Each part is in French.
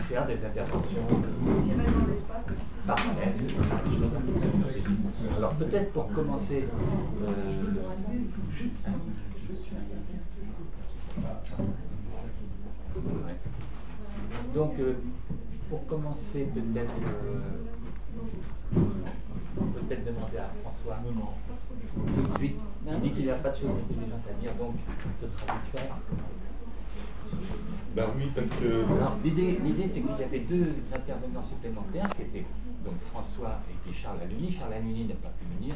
faire des interventions parallèles, des choses un peu plus. Alors peut-être pour commencer, donc pour commencer peut-être demander à François tout de suite. Il dit qu'il n'a pas de choses intelligentes à dire, donc ce sera vite fait. Ben oui, parce que... L'idée c'est qu'il y avait deux intervenants supplémentaires qui étaient donc François et puis Charles Aluni. Charles Aluni n'a pas pu venir.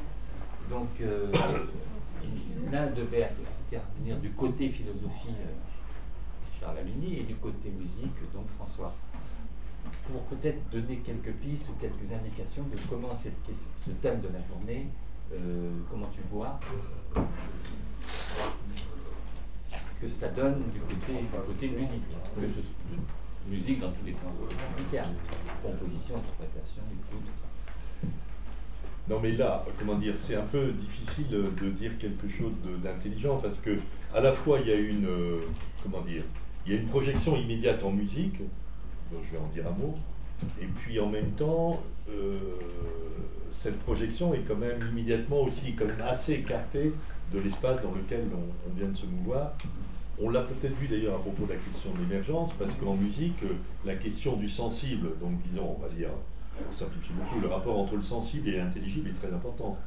Donc l'un devait intervenir du côté philosophie, Charles Aluni, et du côté musique, donc François. Pour peut-être donner quelques pistes ou quelques indications de comment ce thème de la journée, comment tu vois, ce que ça donne du côté musique, musique dans tous les sens du terme, composition, interprétation, écoute. Non mais là, comment dire, c'est un peu difficile de dire quelque chose d'intelligent parce que à la fois il y a une, comment dire, il y a une projection immédiate en musique, dont je vais en dire un mot, et puis en même temps, cette projection est quand même immédiatement aussi quand même assez écartée de l'espace dans lequel on vient de se mouvoir. On l'a peut-être vu d'ailleurs à propos de la question de l'émergence, parce qu'en musique, la question du sensible, donc disons, on va dire, on simplifie beaucoup, le rapport entre le sensible et l'intelligible est très important.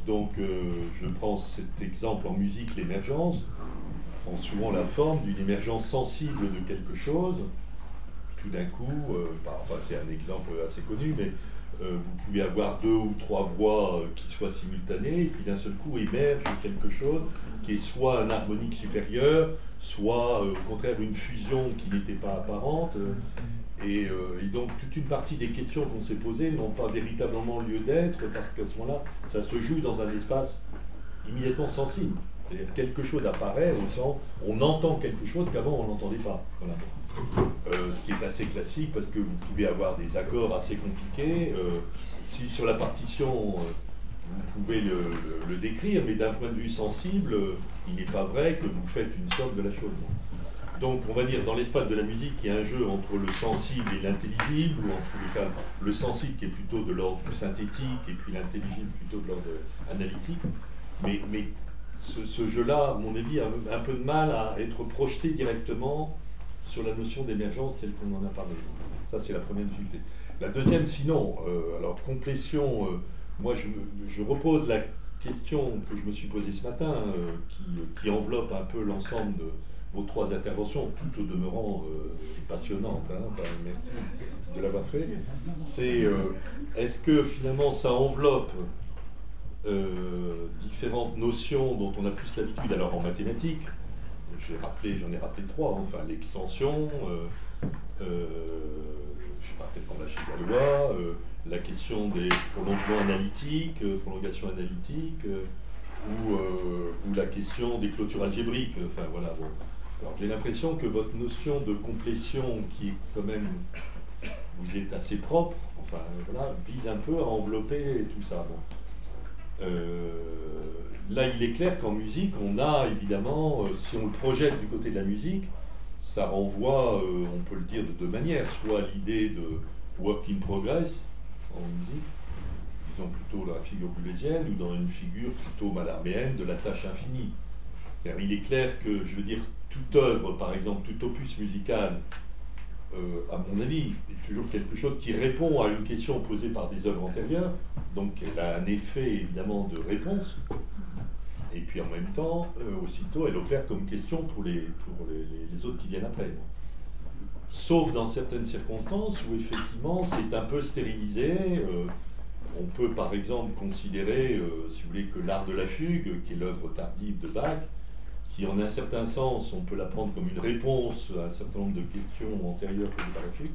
Donc je prends cet exemple en musique, l'émergence, prend souvent la forme d'une émergence sensible de quelque chose. Tout d'un coup, enfin c'est un exemple assez connu, mais vous pouvez avoir 2 ou 3 voix qui soient simultanées, et puis d'un seul coup émerge quelque chose qui est soit un harmonique supérieur, soit au contraire une fusion qui n'était pas apparente. Et donc toute une partie des questions qu'on s'est posées n'ont pas véritablement lieu d'être, parce qu'à ce moment-là, ça se joue dans un espace immédiatement sensible. C'est-à-dire quelque chose apparaît au sens, on entend quelque chose qu'avant on n'entendait pas. Voilà. Ce qui est assez classique parce que vous pouvez avoir des accords assez compliqués. Si sur la partition vous pouvez le décrire, mais d'un point de vue sensible, il n'est pas vrai que vous faites une somme de la chose. Donc on va dire dans l'espace de la musique, il y a un jeu entre le sensible et l'intelligible, ou en tous les cas le sensible qui est plutôt de l'ordre synthétique et puis l'intelligible plutôt de l'ordre analytique. Mais ce jeu-là, à mon avis, a un peu de mal à être projeté directement sur la notion d'émergence, celle qu'on en a parlé. Ça, c'est la première difficulté. La deuxième, sinon, alors complétion, moi je repose la question que je me suis posée ce matin, qui enveloppe un peu l'ensemble de vos 3 interventions, tout au demeurant passionnantes, hein, enfin, merci de l'avoir fait. C'est est-ce que finalement ça enveloppe différentes notions dont on a plus l'habitude, alors en mathématiques, j'en ai rappelé 3, enfin l'extension, je sais pas, peut-être qu'on l'a chez Galois, la question des prolongements analytiques, prolongation analytique, ou la question des clôtures algébriques, enfin voilà. Bon. Alors j'ai l'impression que votre notion de complétion, qui est quand même, vous êtes assez propre, enfin voilà, vise un peu à envelopper tout ça. Bon. Là, il est clair qu'en musique, on a évidemment, si on le projette du côté de la musique, ça renvoie, on peut le dire de 2 manières, soit l'idée de work in progress en musique, disons plutôt dans la figure boulesienne, ou dans une figure plutôt mallarméenne de la tâche infinie. Car il est clair que, je veux dire, toute œuvre, par exemple, tout opus musical, à mon avis, est toujours quelque chose qui répond à une question posée par des œuvres antérieures, donc elle a un effet évidemment de réponse, et puis en même temps, aussitôt, elle opère comme question pour les autres qui viennent après. Sauf dans certaines circonstances où effectivement c'est un peu stérilisé. On peut par exemple considérer, si vous voulez, que l'art de la fugue, qui est l'œuvre tardive de Bach, qui en un certain sens, on peut la prendre comme une réponse à un certain nombre de questions antérieures posées par la fugue,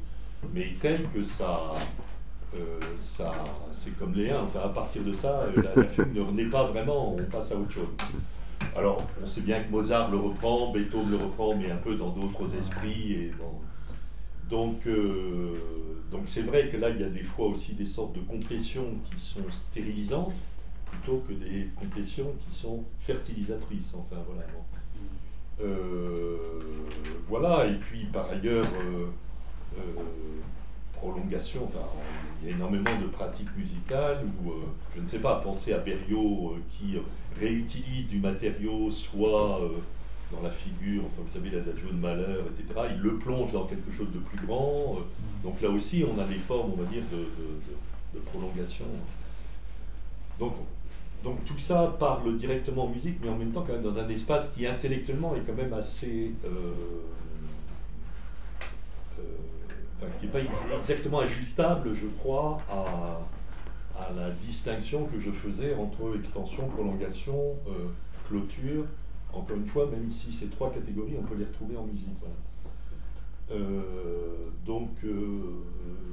mais telle que ça c'est comme les 1, enfin à partir de ça, la fugue ne renaît pas vraiment, on passe à autre chose. Alors, on sait bien que Mozart le reprend, Beethoven le reprend, mais un peu dans d'autres esprits. Et bon. Donc c'est vrai que là, il y a des fois aussi des sortes de complétions qui sont stérilisantes, plutôt que des complétions qui sont fertilisatrices. Enfin, voilà. Bon. Voilà, et puis par ailleurs, prolongation, enfin, il y a énormément de pratiques musicales où, je ne sais pas, pensez à Berriot qui réutilise du matériau, soit dans la figure, enfin vous savez, l'adagio de Mahler, etc., il le plonge dans quelque chose de plus grand, donc là aussi on a des formes, on va dire, de prolongation. Donc tout ça parle directement en musique, mais en même temps quand même dans un espace qui intellectuellement est quand même assez... enfin, qui n'est pas exactement ajustable, je crois, à la distinction que je faisais entre extension, prolongation, clôture. Encore une fois, même si ces trois catégories, on peut les retrouver en musique. Voilà.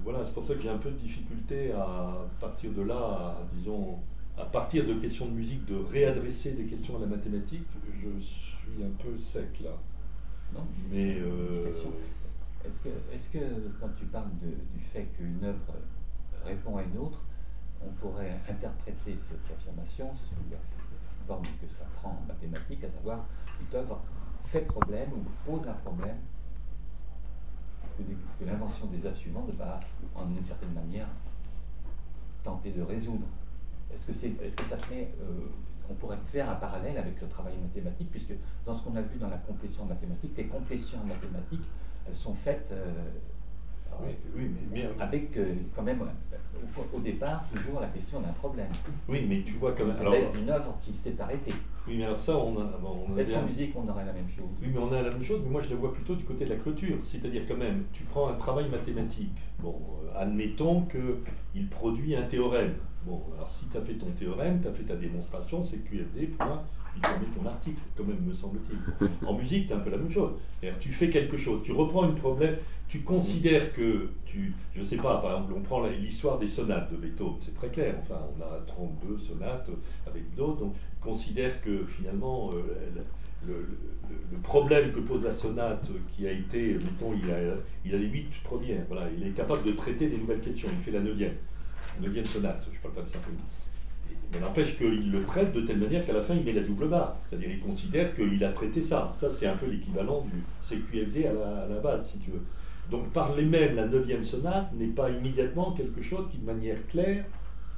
Voilà, c'est pour ça que j'ai un peu de difficulté à partir de là, disons, à partir de questions de musique, de réadresser des questions à la mathématique. Je suis un peu sec là. Non, mais est-ce que quand tu parles du fait qu'une œuvre répond à une autre, on pourrait interpréter cette affirmation sous la forme que ça prend en mathématiques, à savoir une œuvre fait problème ou pose un problème que l'invention des œuvres suivantes va, en une certaine manière, tenter de résoudre. Est-ce que ça serait, on pourrait faire un parallèle avec le travail mathématique, puisque dans ce qu'on a vu dans la complétion mathématique, les complétions mathématiques, elles sont faites avec quand même au départ toujours la question d'un problème. Oui, mais tu vois quand même. Avec une œuvre qui s'est arrêtée. Oui, mais alors ça, est-ce qu'en musique on aurait la même chose? Oui, mais on a la même chose, mais moi je la vois plutôt du côté de la clôture. C'est-à-dire quand même, tu prends un travail mathématique. Bon, admettons qu'il produit un théorème. Bon, alors si tu as fait ton théorème, tu as fait ta démonstration, c'est QFD, point, puis tu mets ton article, quand même, me semble-t-il. En musique, tu as un peu la même chose. Tu fais quelque chose, tu reprends un problème, tu considères que je sais pas, par exemple, on prend l'histoire des sonates de Beethoven, c'est très clair, enfin, on a 32 sonates avec d'autres, donc considère que finalement, le problème que pose la sonate, qui a été, mettons, il a les 8 premières, voilà, il est capable de traiter des nouvelles questions, il fait la 9e sonate, je ne parle pas de symphonie. Mais n'empêche qu'il le traite de telle manière qu'à la fin il met la double barre, c'est-à-dire il considère qu'il a traité ça. Ça c'est un peu l'équivalent du CQFD à la base, si tu veux. Donc par les mêmes, la 9e sonate n'est pas immédiatement quelque chose qui de manière claire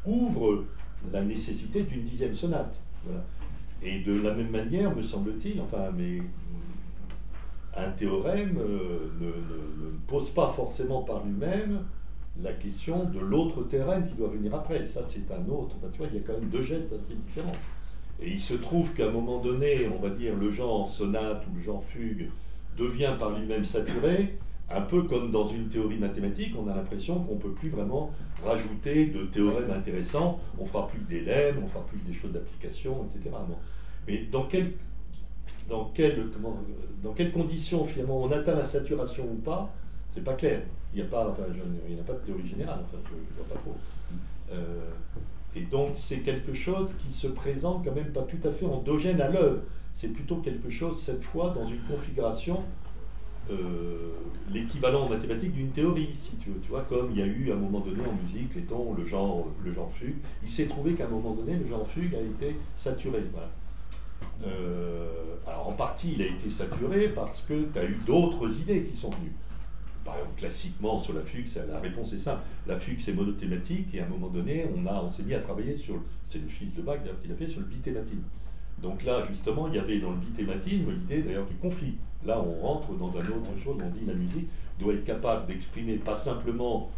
ouvre la nécessité d'une 10e sonate. Voilà. Et de la même manière, me semble-t-il, enfin, mais un théorème ne pose pas forcément par lui-même la question de l'autre théorème qui doit venir après. Ça, c'est un autre. Enfin, tu vois, il y a quand même deux gestes assez différents. Et il se trouve qu'à un moment donné, on va dire, le genre sonate ou le genre fugue devient par lui-même saturé, un peu comme dans une théorie mathématique, on a l'impression qu'on ne peut plus vraiment rajouter de théorèmes intéressants, on fera plus des lemmes, on fera plus des choses d'application, etc. Bon. Mais dans quelles conditions finalement on atteint la saturation ou pas, c'est pas clair. Il n'y a pas de théorie générale, enfin, je ne vois pas trop. Et donc c'est quelque chose qui se présente quand même pas tout à fait endogène à l'œuvre. C'est plutôt quelque chose, cette fois, dans une configuration, l'équivalent en mathématiques d'une théorie, si tu veux. Tu vois, comme il y a eu à un moment donné en musique, le genre fugue, il s'est trouvé qu'à un moment donné, le genre fugue a été saturé. Voilà. Alors en partie, il a été saturé parce que tu as eu d'autres idées qui sont venues. Par exemple, classiquement, sur la fugue, la réponse est simple. La fugue, c'est monothématique, et à un moment donné, on s'est mis à travailler sur, c'est le fils de Bach d'ailleurs qu'il a fait, sur le bithématisme. Donc là, justement, il y avait dans le bithématisme l'idée d'ailleurs du conflit. Là, on rentre dans une autre chose, on dit la musique doit être capable d'exprimer pas simplement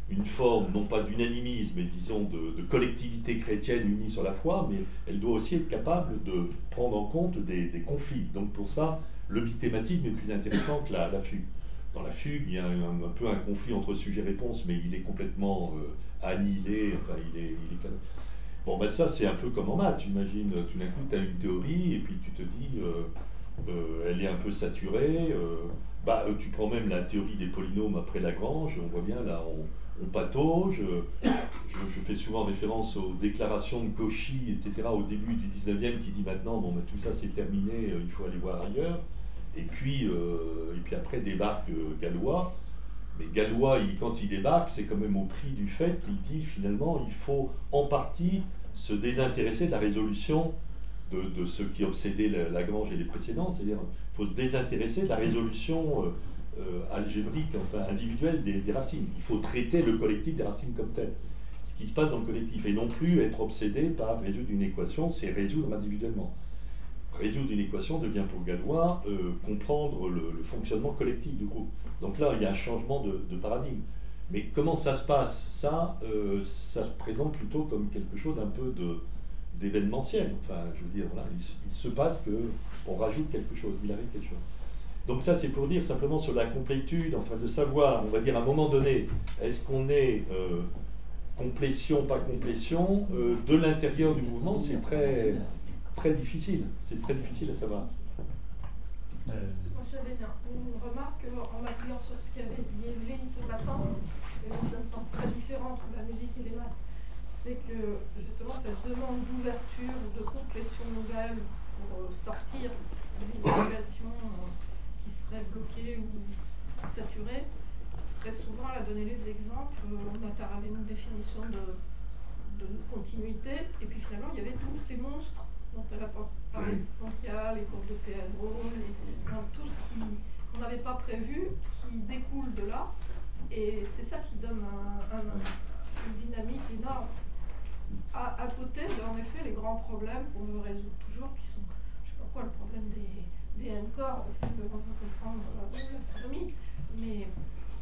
une forme, non pas d'unanimisme, mais disons de collectivité chrétienne unie sur la foi, mais elle doit aussi être capable de prendre en compte des conflits. Donc pour ça, le bithématisme est plus intéressant que la fugue. Dans la fugue, il y a un peu un conflit entre sujet-réponse, mais il est complètement annihilé, enfin il est Bon, ben ça, c'est un peu comme en maths, j'imagine. Tout d'un coup, tu as une théorie, et puis tu te dis, elle est un peu saturée. Tu prends même la théorie des polynômes après Lagrange, on voit bien, là, on patauge. Je fais souvent référence aux déclarations de Cauchy, etc., au début du 19e, qui dit maintenant, bon, ben, tout ça, c'est terminé, il faut aller voir ailleurs. Et puis après débarque Galois. Mais Galois, quand il débarque, c'est quand même au prix du fait qu'il dit finalement il faut en partie se désintéresser de la résolution de ce qui obsédait Lagrange et les précédents, c'est-à-dire il faut se désintéresser de la résolution algébrique, enfin individuelle des racines. Il faut traiter le collectif des racines comme tel. Ce qui se passe dans le collectif, et non plus être obsédé par résoudre une équation, c'est résoudre individuellement. Résoudre une équation devient pour Galois comprendre le fonctionnement collectif du groupe. Donc là, il y a un changement de paradigme. Mais comment ça se passe? Ça se présente plutôt comme quelque chose un peu d'événementiel. Enfin, je veux dire, voilà, il se passe qu'on rajoute quelque chose, il arrive quelque chose. Donc ça, c'est pour dire simplement sur la complétude, enfin de savoir, on va dire à un moment donné, est-ce qu'on est complétion, pas complétion, de l'intérieur du mouvement, c'est très, très difficile. C'est très difficile à savoir. Moi, j'avais une remarque en m'appuyant sur ce qu'avait dit Evelyne ce matin, et donc ça me semble très différent entre la musique et les maths. C'est que justement cette demande d'ouverture, de complétion nouvelle pour sortir d'une situation qui serait bloquée ou saturée, très souvent elle a donné les exemples, on a parlé d'une définition de continuité, et puis finalement il y avait tous ces monstres dont elle a parlé, donc il y a les courbes de Peano, tout ce qu'on n'avait pas prévu, qui découle de là, et c'est ça qui donne une dynamique énorme. À côté, en effet, les grands problèmes qu'on veut résoudre toujours, qui sont, je sais pas quoi, le problème des N-corps, parce qu'on veut comprendre l'astronomie, mais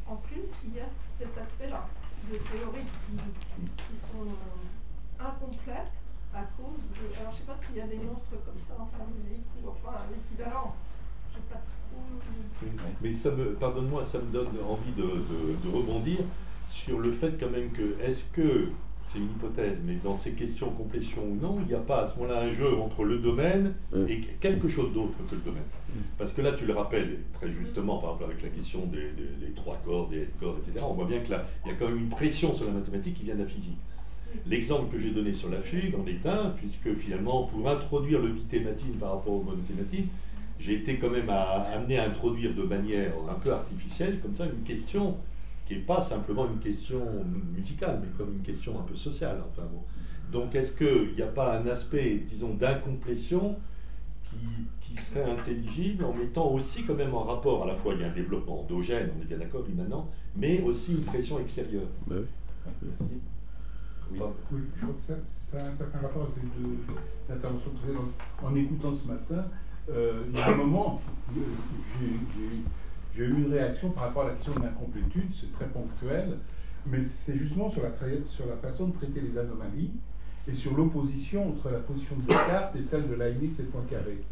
en plus, il y a cet aspect-là de théories qui sont incomplètes à cause de... Alors, je ne sais pas s'il y a des monstres comme ça, enfin, musique, ou enfin, l'équivalent. Je sais pas trop... Mais pardonne-moi, ça me donne envie de rebondir sur le fait quand même que, est-ce que, c'est une hypothèse, mais dans ces questions complétion ou non, il n'y a pas à ce moment-là un jeu entre le domaine et quelque chose d'autre que le domaine. Parce que là, tu le rappelles très justement, par exemple avec la question des trois corps, des corps, etc., on voit bien que là, il y a quand même une pression sur la mathématique qui vient de la physique. L'exemple que j'ai donné sur la fugue en est un, puisque finalement, pour introduire le bithématine par rapport au monothématine, j'ai été quand même amené à introduire de manière un peu artificielle, comme ça, une question qui n'est pas simplement une question musicale, mais comme une question un peu sociale. Enfin, bon. Donc, est-ce qu'il n'y a pas un aspect, disons, d'incomplétion qui serait intelligible en mettant aussi quand même en rapport, à la fois il y a un développement endogène, on est bien d'accord, oui, maintenant, mais aussi une pression extérieure. Oui. Oui, je crois que ça a un certain rapport avec les deux interventions précédentes. En écoutant ce matin, il y a un moment, j'ai eu une réaction par rapport à la question de l'incomplétude, c'est très ponctuel, mais c'est justement sur la façon de traiter les anomalies et sur l'opposition entre la position de Descartes et celle de Leibniz et Poincaré.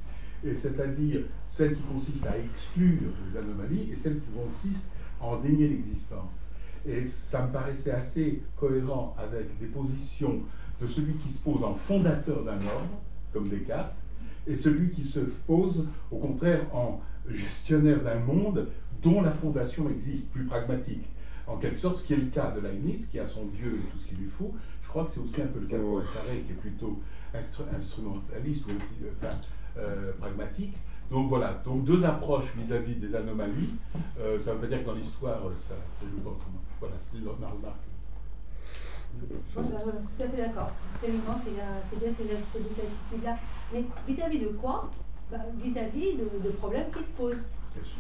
Et c'est-à-dire celle qui consiste à exclure les anomalies et celle qui consiste à en dénier l'existence. Et ça me paraissait assez cohérent avec des positions de celui qui se pose en fondateur d'un ordre, comme Descartes, et celui qui se pose, au contraire, en gestionnaire d'un monde dont la fondation existe, plus pragmatique. En quelque sorte, ce qui est le cas de Leibniz, qui a son Dieu et tout ce qu'il lui faut, je crois que c'est aussi un peu le cas de Poincaré, qui est plutôt instrumentaliste, ou enfin, pragmatique. Donc voilà, donc deux approches vis-à-vis des anomalies. Ça ne veut pas dire que dans l'histoire, ça joue pas autrement. Voilà, c'est ma remarque. Je suis tout à fait d'accord. Absolument, c'est bien ces attitudes-là. Mais vis-à-vis de quoi? Vis-à-vis de problèmes qui se posent.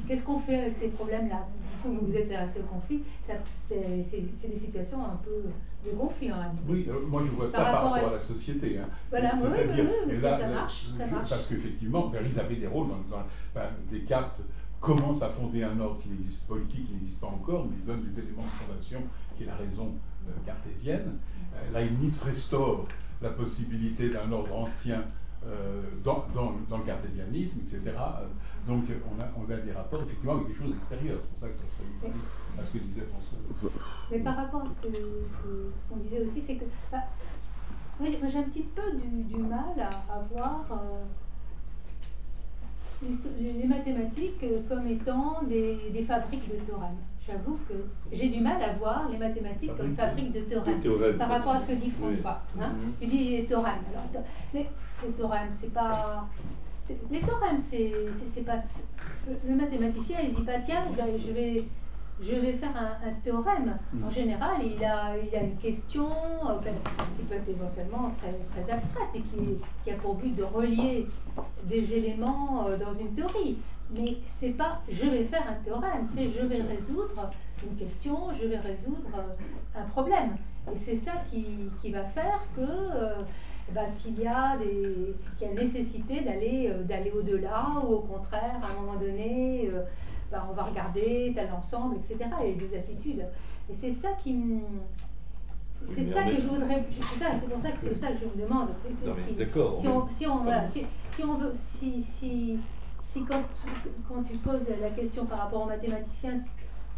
Qu'est-ce qu'on fait avec ces problèmes-là? Vous êtes assez au conflit. C'est des situations un peu de conflit en réalité. Oui, moi je vois ça par rapport à la société. Hein. Voilà, oui, là, ça marche. Parce qu'effectivement, ils avaient des rôles Descartes commence à fonder un ordre qui n'existe, politique qui n'existe pas encore, mais il donne des éléments de fondation qui est la raison cartésienne. Leibniz restaure la possibilité d'un ordre ancien dans le cartésianisme, etc. Donc on a des rapports effectivement avec des choses extérieures. C'est pour ça que ça se réunit à ce que disait François. Mais par rapport à ce qu'on disait aussi, c'est que moi j'ai un petit peu du mal à voir les mathématiques comme étant des fabriques de théorèmes. J'avoue que j'ai du mal à voir les mathématiques comme fabriques de théorèmes par rapport à ce que dit François. Oui. Hein, il dit théorèmes. Alors, mais les théorèmes, c'est pas... Les théorèmes, c'est pas... Le mathématicien, il dit pas, tiens, je vais faire un théorème. En général, il a une question qui peut être éventuellement très, très abstraite et qui a pour but de relier des éléments dans une théorie. Mais c'est pas je vais faire un théorème, c'est je vais résoudre une question, je vais résoudre un problème. Et c'est ça qui va faire que qu'il y a nécessité d'aller au-delà, ou au contraire, à un moment donné, on va regarder tel ensemble, etc. Et deux attitudes. Et c'est ça qui me... C'est ça que je voudrais... C'est pour ça que je me demande. D'accord. Si quand tu poses la question par rapport aux mathématiciens,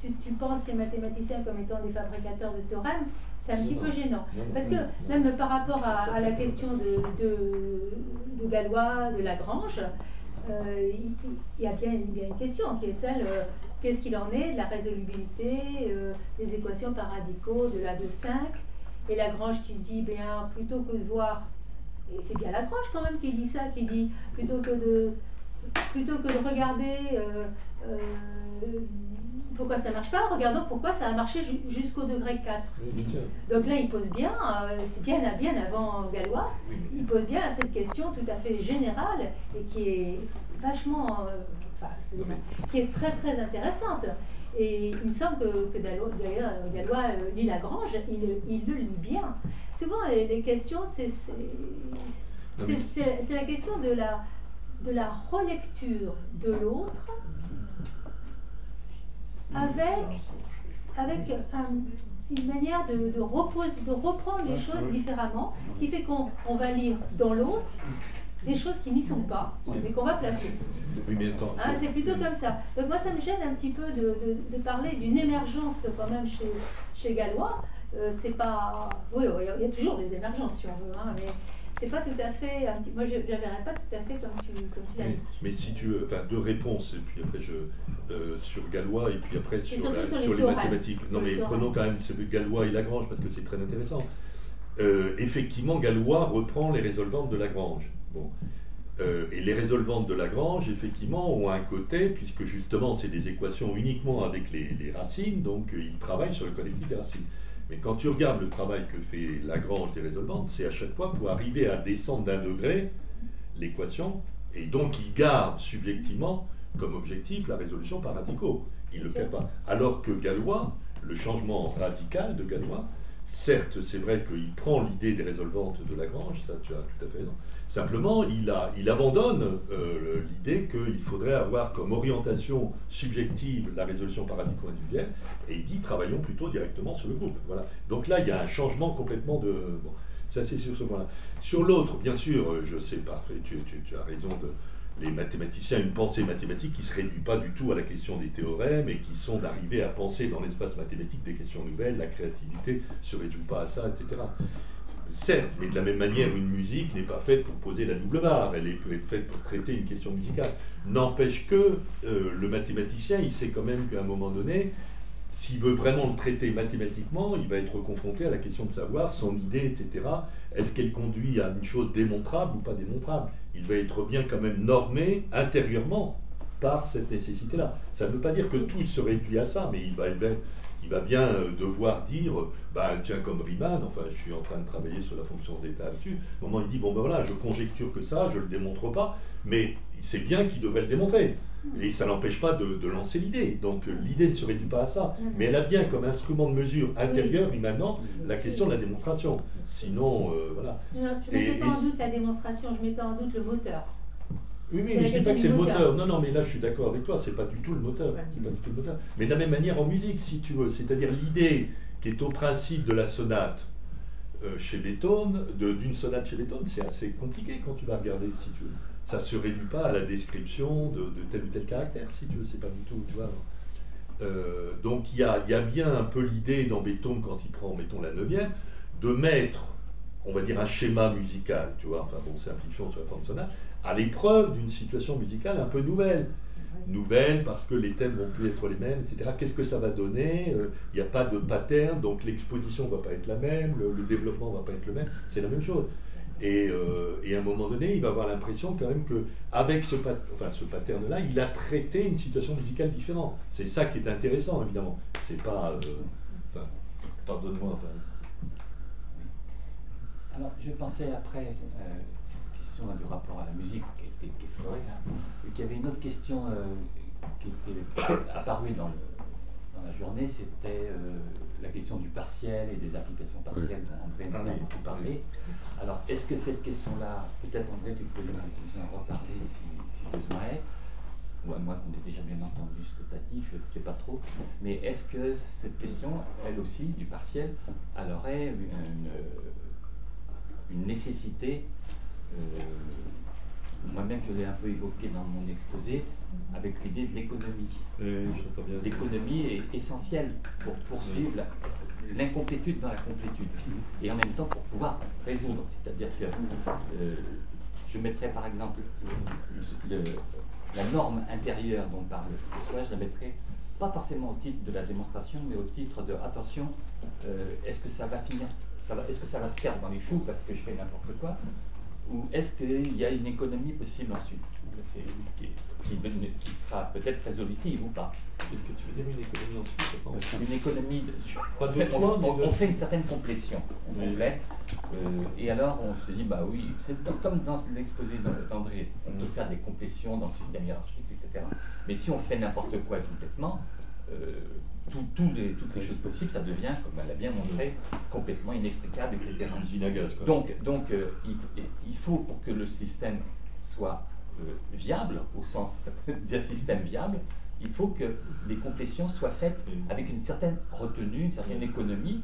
tu penses les mathématiciens comme étant des fabricateurs de théorèmes, c'est un petit peu gênant. Parce que même par rapport à la question de Galois, de Lagrange, il y a bien une question qui est celle, qu'est-ce qu'il en est de la résolubilité des équations par radicaux de la 2,5, et Lagrange qui se dit, bien, plutôt que de voir, et c'est bien Lagrange quand même qui dit ça, qui dit, plutôt que de regarder pourquoi ça ne marche pas, regardons pourquoi ça a marché jusqu'au degré 4. Donc là, il pose bien, c'est bien avant Galois, il pose bien cette question tout à fait générale et qui est vachement, qui est très très intéressante. Et il me semble que d'ailleurs Galois lit Lagrange, il le lit bien. Souvent, les questions, c'est la question de la relecture de l'autre avec une manière de reprendre les choses différemment, qui fait qu'on va lire dans l'autre des choses qui n'y sont pas, mais qu'on va placer. C'est plutôt comme ça. Donc moi, ça me gêne un petit peu de parler d'une émergence quand même chez Galois. C'est pas... Oui, il y a toujours des émergences si on veut, mais c'est pas tout à fait... Moi, je ne verrais pas tout à fait comme tu l'as dit. Mais si tu veux... Enfin, deux réponses, et puis après, sur Galois, et puis après sur les mathématiques. Non, mais prenons quand même celui de Galois et Lagrange, parce que c'est très intéressant. Effectivement, Galois reprend les résolvantes de Lagrange. Bon. Et les résolvantes de Lagrange, effectivement, ont un côté, puisque justement, c'est des équations uniquement avec les racines, donc ils travaillent sur le collectif des racines. Mais quand tu regardes le travail que fait Lagrange des résolvantes, c'est à chaque fois pour arriver à descendre d'un degré l'équation, et donc il garde subjectivement comme objectif la résolution par radicaux. Il ne le perd pas. Alors que Galois, le changement radical de Galois, certes, c'est vrai qu'il prend l'idée des résolvantes de Lagrange, ça tu as tout à fait raison. Simplement, il abandonne l'idée qu'il faudrait avoir comme orientation subjective la résolution par radicaux individuels, et il dit travaillons plutôt directement sur le groupe. Voilà. Donc là, il y a un changement complètement de... Bon, ça c'est sur ce point-là. Sur l'autre, bien sûr, je sais parfait, tu as raison les mathématiciens, une pensée mathématique qui ne se réduit pas du tout à la question des théorèmes et qui sont d'arriver à penser dans l'espace mathématique des questions nouvelles, la créativité ne se réduit pas à ça, etc. Certes, mais de la même manière, une musique n'est pas faite pour poser la double barre, elle peut être faite pour traiter une question musicale. N'empêche que le mathématicien, il sait quand même qu'à un moment donné, s'il veut vraiment le traiter mathématiquement, il va être confronté à la question de savoir son idée, etc. Est-ce qu'elle conduit à une chose démontrable ou pas démontrable? Il va être bien quand même normé intérieurement par cette nécessité-là. Ça ne veut pas dire que tout se réduit à ça, mais il va bien devoir dire, tiens, comme Riemann, enfin, je suis en train de travailler sur la fonction zeta là-dessus, au moment où il dit, voilà, je conjecture que ça, je ne le démontre pas, mais c'est bien qu'il devrait le démontrer. Et ça n'empêche pas de lancer l'idée. Donc l'idée ne se réduit pas à ça. Mais elle a bien comme instrument de mesure intérieur, immanent, la question de la démonstration. Sinon, voilà. Non, je ne mettais pas en doute la démonstration, je mettais en doute le moteur. Oui, mais je ne dis pas que c'est le moteur. Non, mais là je suis d'accord avec toi, c'est pas du tout le moteur. C'est pas du tout le moteur. Mais de la même manière en musique, si tu veux. C'est-à-dire l'idée qui est au principe de la sonate chez Beethoven, d'une sonate chez Beethoven, c'est assez compliqué quand tu vas regarder, si tu veux. Ça ne se réduit pas à la description de tel ou tel caractère, si tu veux, c'est pas du tout, tu vois. Donc il y a bien un peu l'idée dans Beethoven, quand il prend, mettons, la 9e, de mettre, on va dire, un schéma musical, tu vois, enfin bon, simplifions sur la forme sonate, à l'épreuve d'une situation musicale un peu nouvelle. Nouvelle parce que les thèmes vont plus être les mêmes, etc. Qu'est-ce que ça va donner? Il n'y a pas de pattern, donc l'exposition ne va pas être la même, le développement ne va pas être le même, c'est la même chose. Et à un moment donné, il va avoir l'impression quand même qu'avec ce pattern-là, il a traité une situation musicale différente. C'est ça qui est intéressant, évidemment. C'est pas... pardonne-moi, Alors, je pensais après, ce question du rapport à la musique qui est effleurée, hein. Et qu'il y avait une autre question qui était apparue dans la journée, c'était la question du partiel et des applications partielles dont André nous a beaucoup parlé. Alors, est-ce que cette question-là, peut-être André, tu peux nous en reparler si besoin est, ou à moi qu'on ait déjà bien entendu ce que tu as dit, je ne sais pas trop, mais est-ce que cette question, elle aussi, du partiel, elle aurait une nécessité, moi-même je l'ai un peu évoqué dans mon exposé, avec l'idée de l'économie. L'économie est essentielle pour poursuivre l'incomplétude dans la complétude, et en même temps pour pouvoir résoudre. C'est-à-dire que je mettrais par exemple la norme intérieure dont parle François, je la mettrais pas forcément au titre de la démonstration, mais au titre de attention, est-ce que ça va finir, est-ce que ça va se perdre dans les choux parce que je fais n'importe quoi, ou est-ce qu'il y a une économie possible ensuite qui sera peut-être résolutive ou pas. Qu'est-ce que tu veux dire une économie ensuite? Une économie on fait une certaine complétion, on complète, et alors on se dit, bah oui, c'est comme dans l'exposé d'André, on peut faire des complétions dans le système hiérarchique, etc. Mais si on fait n'importe quoi complètement, toutes les choses possibles, ça devient, comme elle a bien montré, complètement inextricable, etc. Usine à gaz, quoi. Donc il faut, pour que le système soit viable, au sens d'un système viable, il faut que les complétions soient faites avec une certaine retenue, une certaine économie.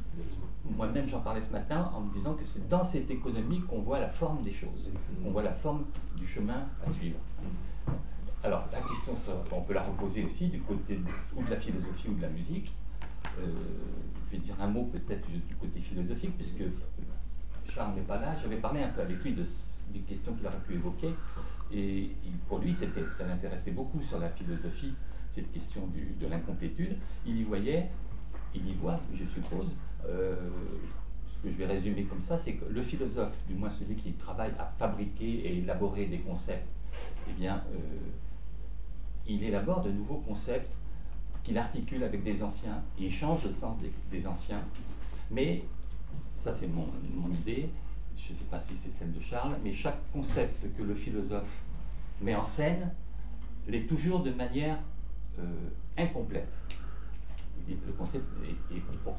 Moi-même, j'en parlais ce matin en me disant que c'est dans cette économie qu'on voit la forme des choses, qu'on voit la forme du chemin à suivre. Alors, la question, on peut la reposer aussi du côté ou de la philosophie ou de la musique. Je vais dire un mot peut-être du côté philosophique, puisque Charles n'est pas là. J'avais parlé un peu avec lui des questions qu'il aurait pu évoquer. Et pour lui, ça l'intéressait beaucoup sur la philosophie, cette question de l'incomplétude. Il y voit, je suppose, ce que je vais résumer comme ça, c'est que le philosophe, du moins celui qui travaille à fabriquer et élaborer des concepts, eh bien, il élabore de nouveaux concepts qu'il articule avec des anciens, il change le sens des anciens. Mais, ça c'est mon idée, je ne sais pas si c'est celle de Charles, mais chaque concept que le philosophe met en scène l'est toujours de manière incomplète. Le concept pour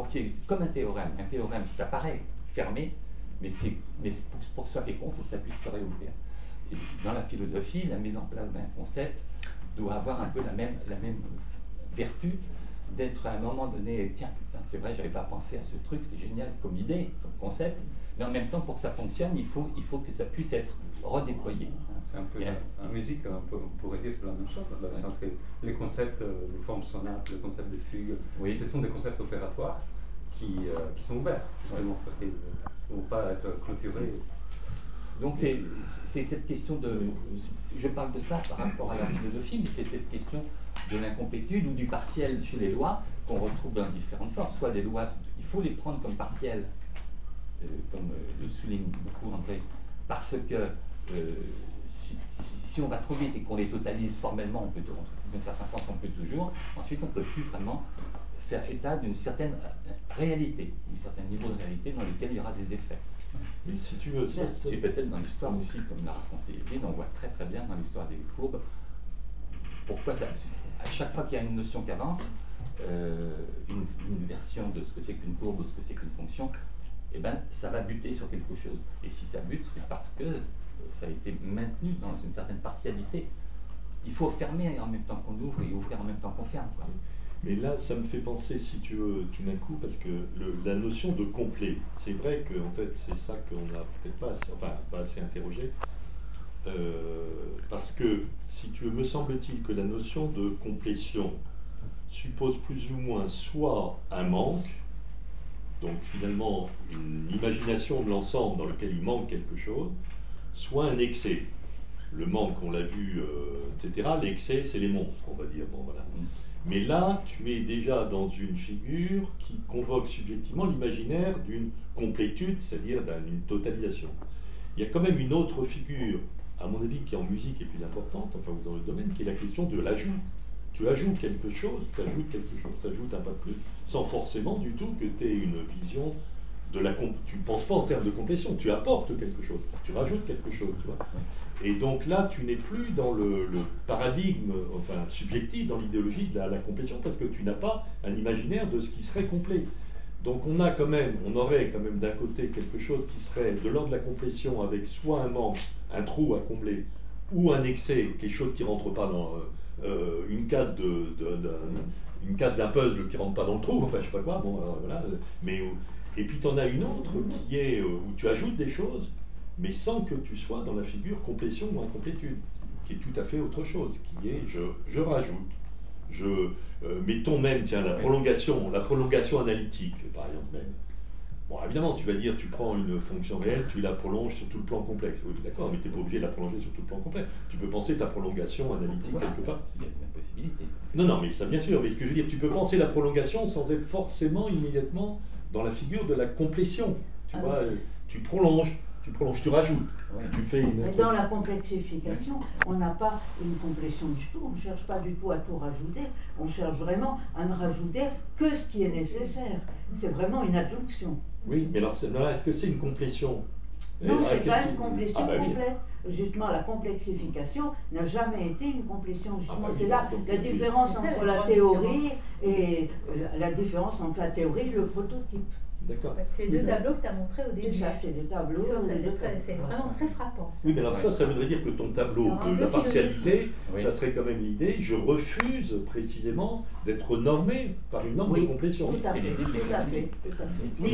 qu'il y ait, comme un théorème ça paraît fermé, mais pour que ce soit fécond, il faut que ça puisse se réouvrir. Et dans la philosophie, la mise en place d'un concept doit avoir un peu la même vertu d'être à un moment donné, tiens, putain, c'est vrai, j'avais pas pensé à ce truc, c'est génial comme idée, comme concept, mais en même temps, pour que ça fonctionne, il faut que ça puisse être redéployé. C'est un peu en musique, on pourrait dire c'est la même chose, dans le sens que les concepts de forme sonate, le concept de fugue, ce sont des concepts opératoires qui sont ouverts, justement, parce qu'ils ne vont pas être clôturés. Donc c'est cette question je parle de ça par rapport à la philosophie, mais c'est cette question de l'incomplétude ou du partiel chez les lois qu'on retrouve dans différentes formes. Soit les lois, il faut les prendre comme partielles, comme le souligne beaucoup André, parce que si on va trop vite et qu'on les totalise formellement, dans un certain sens on peut toujours, ensuite on ne peut plus vraiment faire état d'une certaine réalité, d'un certain niveau de réalité dans lequel il y aura des effets. Mais si tu veux, et peut-être dans l'histoire aussi, comme l'a raconté Evelyne, on voit très très bien dans l'histoire des courbes, pourquoi ça, à chaque fois qu'il y a une notion qui avance, une version de ce que c'est qu'une courbe ou ce que c'est qu'une fonction, eh ben, ça va buter sur quelque chose. Et si ça bute, c'est parce que ça a été maintenu dans une certaine partialité. Il faut fermer en même temps qu'on ouvre et ouvrir en même temps qu'on ferme, quoi. Mais là, ça me fait penser, si tu veux, tout d'un coup, parce que la notion de complet, c'est vrai que en fait, c'est ça qu'on n'a peut-être pas assez interrogé. Parce que, si tu veux, me semble-t-il que la notion de complétion suppose plus ou moins soit un manque, donc finalement une imagination de l'ensemble dans lequel il manque quelque chose, soit un excès. Le manque, on l'a vu, etc. L'excès, c'est les monstres, on va dire. Bon, voilà. Mais là, tu es déjà dans une figure qui convoque subjectivement l'imaginaire d'une complétude, c'est-à-dire d'une totalisation. Il y a quand même une autre figure, à mon avis, qui en musique est plus importante, enfin, ou dans le domaine, qui est la question de l'ajout. Tu ajoutes quelque chose, tu ajoutes un pas de plus, sans forcément du tout que tu aies une vision tu ne penses pas en termes de complétion, tu apportes quelque chose, tu rajoutes quelque chose, tu vois. Et donc là, tu n'es plus dans le paradigme, enfin subjectif, dans l'idéologie de la complétion, parce que tu n'as pas un imaginaire de ce qui serait complet. Donc on aurait quand même d'un côté quelque chose qui serait de l'ordre de la complétion, avec soit un manque, un trou à combler, ou un excès, quelque chose qui ne rentre pas dans une case d'un puzzle qui ne rentre pas dans le trou, enfin je sais pas quoi, bon voilà. Et puis tu en as une autre qui est où tu ajoutes des choses, mais sans que tu sois dans la figure complétion ou incomplétude, qui est tout à fait autre chose, qui est je rajoute, mettons même, tiens, la prolongation analytique, par exemple même. Bon, évidemment, tu vas dire, tu prends une fonction réelle, tu la prolonges sur tout le plan complexe. Oui, d'accord, mais tu n'es pas obligé de la prolonger sur tout le plan complexe. Tu peux penser ta prolongation analytique quelque part. Il y a une possibilité. Non, mais ça, bien sûr. Mais ce que je veux dire, tu peux penser la prolongation sans être forcément immédiatement dans la figure de la complétion. Tu vois, tu prolonges, tu rajoutes. Ouais. Tu fais Mais dans la complexification, on n'a pas une complétion du tout. On ne cherche pas du tout à tout rajouter. On cherche vraiment à ne rajouter que ce qui est nécessaire. C'est vraiment une adjonction. Oui, mais alors est-ce que c'est une complétion? Non, ce n'est pas une complétion oui. complète. Justement, la complexification n'a jamais été une complétion. Justement, oui, c'est là donc, la différence entre la théorie et la différence entre la théorie et le prototype. D'accord. C'est deux tableaux que tu as montrés au début. C'est ça, c'est des tableaux. C'est vraiment très frappant. Oui, mais alors ça voudrait dire que ton tableau de la partialité, ça serait quand même l'idée, je refuse précisément d'être normé par une norme de complétion. Tout à fait. Mais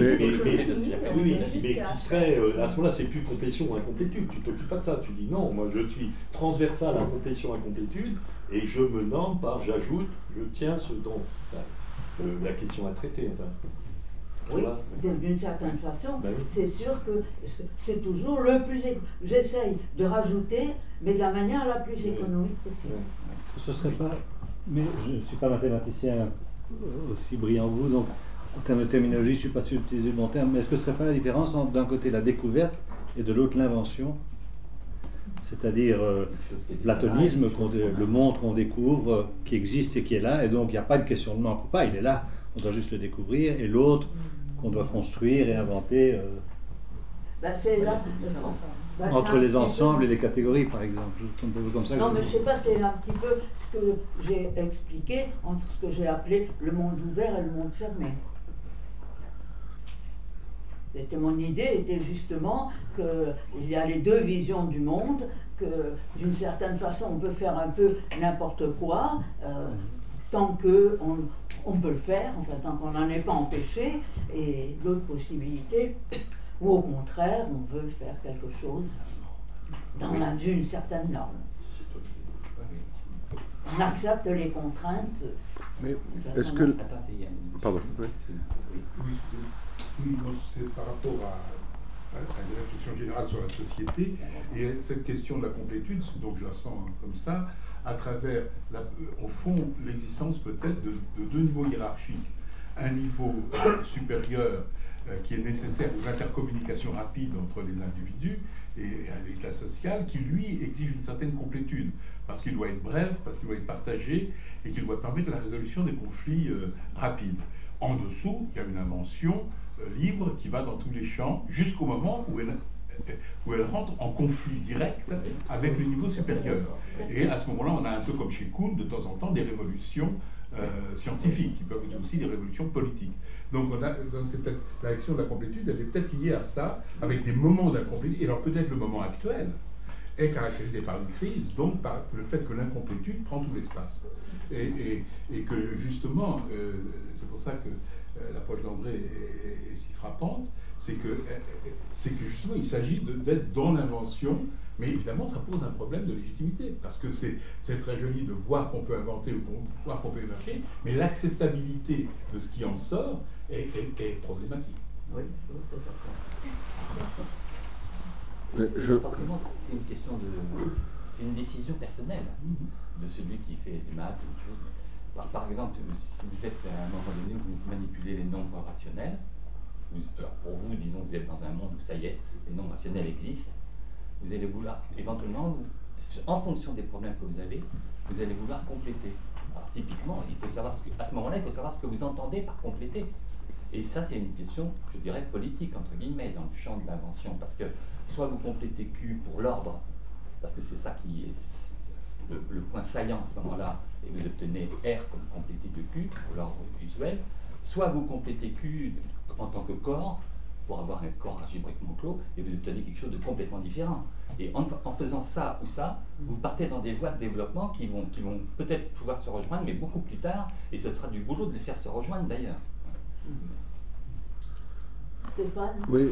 qui serait, à ce moment-là, c'est plus complétion ou incomplétude, tu t'occupes pas de ça, tu dis non, moi je suis transversal à complétion, incomplétude, et je me norme par, j'ajoute, je tiens ce dont la question à traiter, enfin. Oui, d'une certaine façon, c'est sûr que c'est toujours le plus... J'essaye de rajouter, mais de la manière la plus économique possible. Ce serait pas... Mais je ne suis pas mathématicien aussi brillant que vous, donc en termes de terminologie, je ne suis pas sûr d'utiliser le bon terme, mais est-ce que ce ne serait pas la différence entre d'un côté la découverte et de l'autre l'invention? C'est-à-dire platonisme, le monde qu'on découvre, qui existe et qui est là, et donc il n'y a pas de questionnement ou pas, il est là, on doit juste le découvrir, et l'autre qu'on doit construire et inventer entre les ensembles et les catégories, par exemple. Comme ça, non, mais je ne sais pas, c'est un petit peu ce que j'ai expliqué entre ce que j'ai appelé le monde ouvert et le monde fermé. Mon idée était justement qu'il y a les deux visions du monde, que d'une certaine façon on peut faire un peu n'importe quoi, tant qu'on peut le faire, enfin tant qu'on n'en est pas empêché, et l'autre possibilité, ou au contraire, on veut faire quelque chose dans d'une certaine norme. On accepte les contraintes. Mais est-ce que... Pardon. Oui, c'est par rapport à une réflexion générale sur la société et cette question de la complétude, donc je la sens comme ça, à travers, au fond, l'existence peut-être de deux niveaux hiérarchiques. Un niveau supérieur qui est nécessaire aux intercommunications rapides entre les individus et à l'état social, qui lui exige une certaine complétude, parce qu'il doit être bref, parce qu'il doit être partagé et qu'il doit permettre la résolution des conflits rapides. En dessous, il y a une invention libre qui va dans tous les champs jusqu'au moment où elle rentre en conflit direct avec le niveau supérieur. Et à ce moment-là, on a un peu comme chez Kuhn, de temps en temps, des révolutions scientifiques, qui peuvent être aussi des révolutions politiques. Donc la question de la complétude, elle est peut-être liée à ça, avec des moments d'incomplétude. Et alors peut-être le moment actuel est caractérisé par une crise, donc par le fait que l'incomplétude prend tout l'espace. Et que justement, c'est pour ça que l'approche d'André est si frappante, c'est que justement il s'agit d'être dans l'invention, mais évidemment ça pose un problème de légitimité, parce que c'est très joli de voir qu'on peut inventer ou voir qu'on peut émerger, mais l'acceptabilité de ce qui en sort est problématique. Oui, Forcément, c'est une question c'est une décision personnelle de celui qui fait des maths ou autre chose. Par exemple, si vous êtes à un moment donné où vous manipulez les nombres rationnels, alors pour vous, disons que vous êtes dans un monde où ça y est, les nombres rationnels existent, vous allez vouloir, éventuellement, en fonction des problèmes que vous avez, vous allez vouloir compléter. Alors typiquement, il faut savoir à ce moment-là, il faut savoir ce que vous entendez par compléter. Et ça, c'est une question, je dirais, politique, entre guillemets, dans le champ de l'invention. Parce que soit vous complétez Q pour l'ordre, parce que c'est ça qui est le point saillant à ce moment-là, et vous obtenez R comme complété de Q, pour l'ordre usuel, soit vous complétez Q en tant que corps, pour avoir un corps algébriquement clos, et vous obtenez quelque chose de complètement différent. Et en faisant ça ou ça, vous partez dans des voies de développement qui vont peut-être pouvoir se rejoindre, mais beaucoup plus tard, et ce sera du boulot de les faire se rejoindre d'ailleurs. Stéphane ? Oui,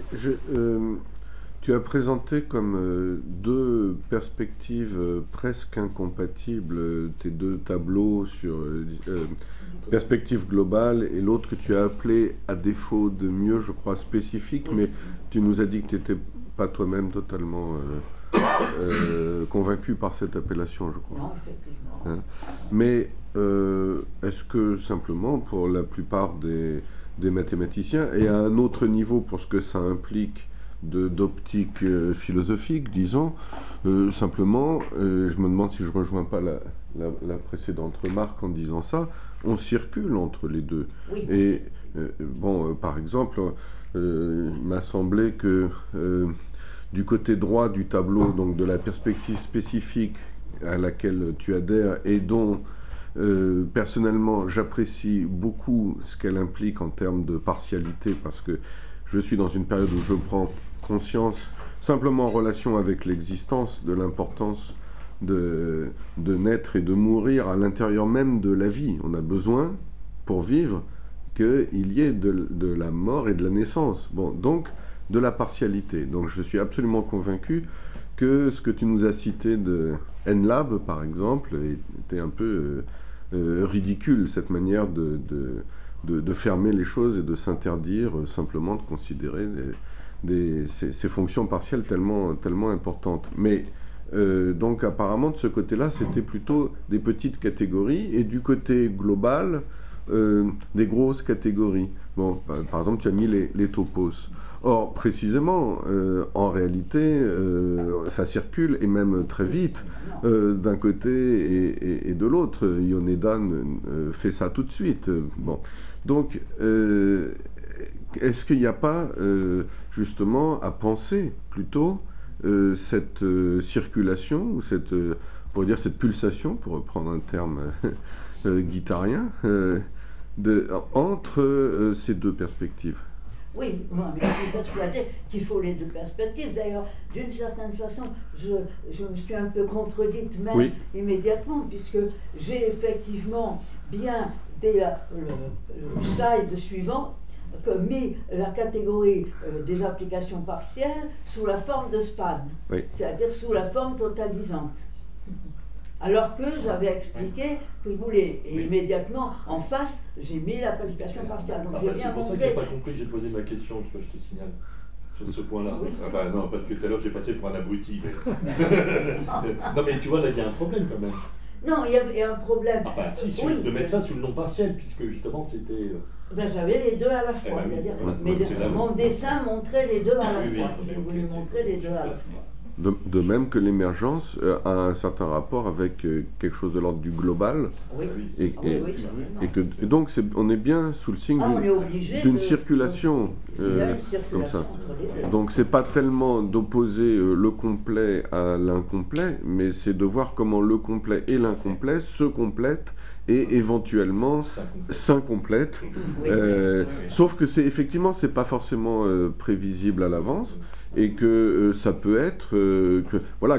tu as présenté comme deux perspectives presque incompatibles tes deux tableaux sur perspective globale et l'autre que tu as appelé, à défaut de mieux, je crois, spécifique, mais tu nous as dit que tu n'étais pas toi-même totalement convaincu par cette appellation, je crois. Non, effectivement. Hein? Mais est-ce que simplement, pour la plupart des mathématiciens, et à un autre niveau pour ce que ça implique d'optique philosophique, disons, simplement, je me demande si je ne rejoins pas la précédente remarque en disant ça, on circule entre les deux. Oui. Et bon, par exemple, il m'a semblé que du côté droit du tableau, donc de la perspective spécifique à laquelle tu adhères et dont personnellement j'apprécie beaucoup ce qu'elle implique en termes de partialité, parce que je suis dans une période où je prends conscience, simplement en relation avec l'existence, de l'importance de naître et de mourir à l'intérieur même de la vie. On a besoin, pour vivre, qu'il y ait de la mort et de la naissance. Bon, donc, de la partialité. Donc, je suis absolument convaincu que ce que tu nous as cité de NLab, par exemple, était un peu ridicule, cette manière de fermer les choses et de s'interdire simplement de considérer ces fonctions partielles tellement importantes. Mais donc apparemment de ce côté-là, c'était plutôt des petites catégories, et du côté global, des grosses catégories. Bon, par exemple, tu as mis les topos. Or, précisément, en réalité, ça circule, et même très vite, d'un côté et de l'autre. Yoneda fait ça tout de suite. Bon. Donc, est-ce qu'il n'y a pas, justement, à penser plutôt cette circulation, ou cette pulsation, pour reprendre un terme guittarien, entre ces deux perspectives? Oui, moi, mais je suis persuadée qu'il faut les deux perspectives. D'ailleurs, d'une certaine façon, je me suis un peu contredite même immédiatement, puisque j'ai effectivement bien, dès le slide suivant, mis la catégorie des applications partielles sous la forme de span, c'est-à-dire sous la forme totalisante. Alors que j'avais expliqué que je voulais, et immédiatement en face, j'ai mis l'application partielle. Donc c'est pour ça que je n'ai pas compris que j'ai posé ma question, je te signale, sur ce point-là. Oui. Ah bah non, parce que tout à l'heure j'ai passé pour un abruti. Non mais tu vois, là il y a un problème quand même. Non, il y a un problème. Enfin, si, de mettre ça sous le nom partiel, puisque justement c'était... Ben, j'avais les deux à la fois, mais mon dessin montrait les deux à la fois. J'ai voulu montrer les deux à la fois. De même que l'émergence a un certain rapport avec quelque chose de l'ordre du global, et donc on est bien sous le signe d'une circulation, comme ça. Donc c'est pas tellement d'opposer le complet à l'incomplet, mais c'est de voir comment le complet et l'incomplet se complètent et éventuellement s'incomplètent. Sauf que effectivement c'est pas forcément prévisible à l'avance. Et que ça peut être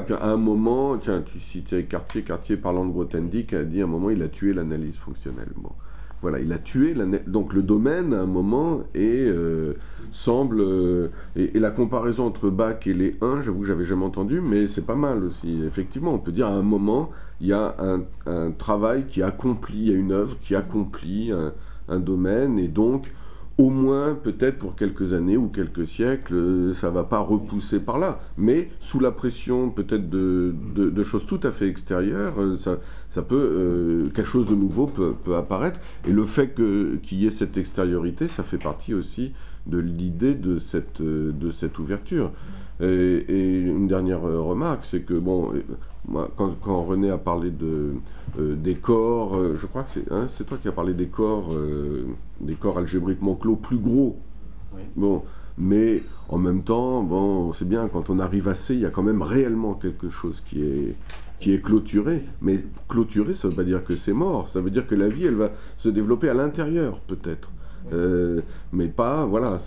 qu'à un moment, tiens, tu citais Cartier parlant de Grothendieck a dit à un moment il a tué l'analyse fonctionnelle. Bon, voilà, il a tué donc le domaine à un moment semble et la comparaison entre Bach et les 1, j'avoue que j'avais jamais entendu, mais c'est pas mal aussi. Effectivement, on peut dire à un moment il y a un travail qui accomplit, il y a une œuvre qui accomplit un domaine, et donc au moins, peut-être pour quelques années ou quelques siècles, ça ne va pas repousser par là. Mais sous la pression peut-être de choses tout à fait extérieures, ça peut, quelque chose de nouveau peut apparaître. Et le fait qu'il y ait cette extériorité, ça fait partie aussi de l'idée de cette ouverture. Et une dernière remarque, c'est que, bon, moi, quand René a parlé des corps, je crois que c'est toi qui as parlé des corps algébriquement clos plus gros. Oui. Bon, mais en même temps, bon, c'est bien, quand on arrive à C, il y a quand même réellement quelque chose qui est clôturé. Mais clôturé, ça ne veut pas dire que c'est mort, ça veut dire que la vie, elle va se développer à l'intérieur, peut-être. Mais pas, voilà,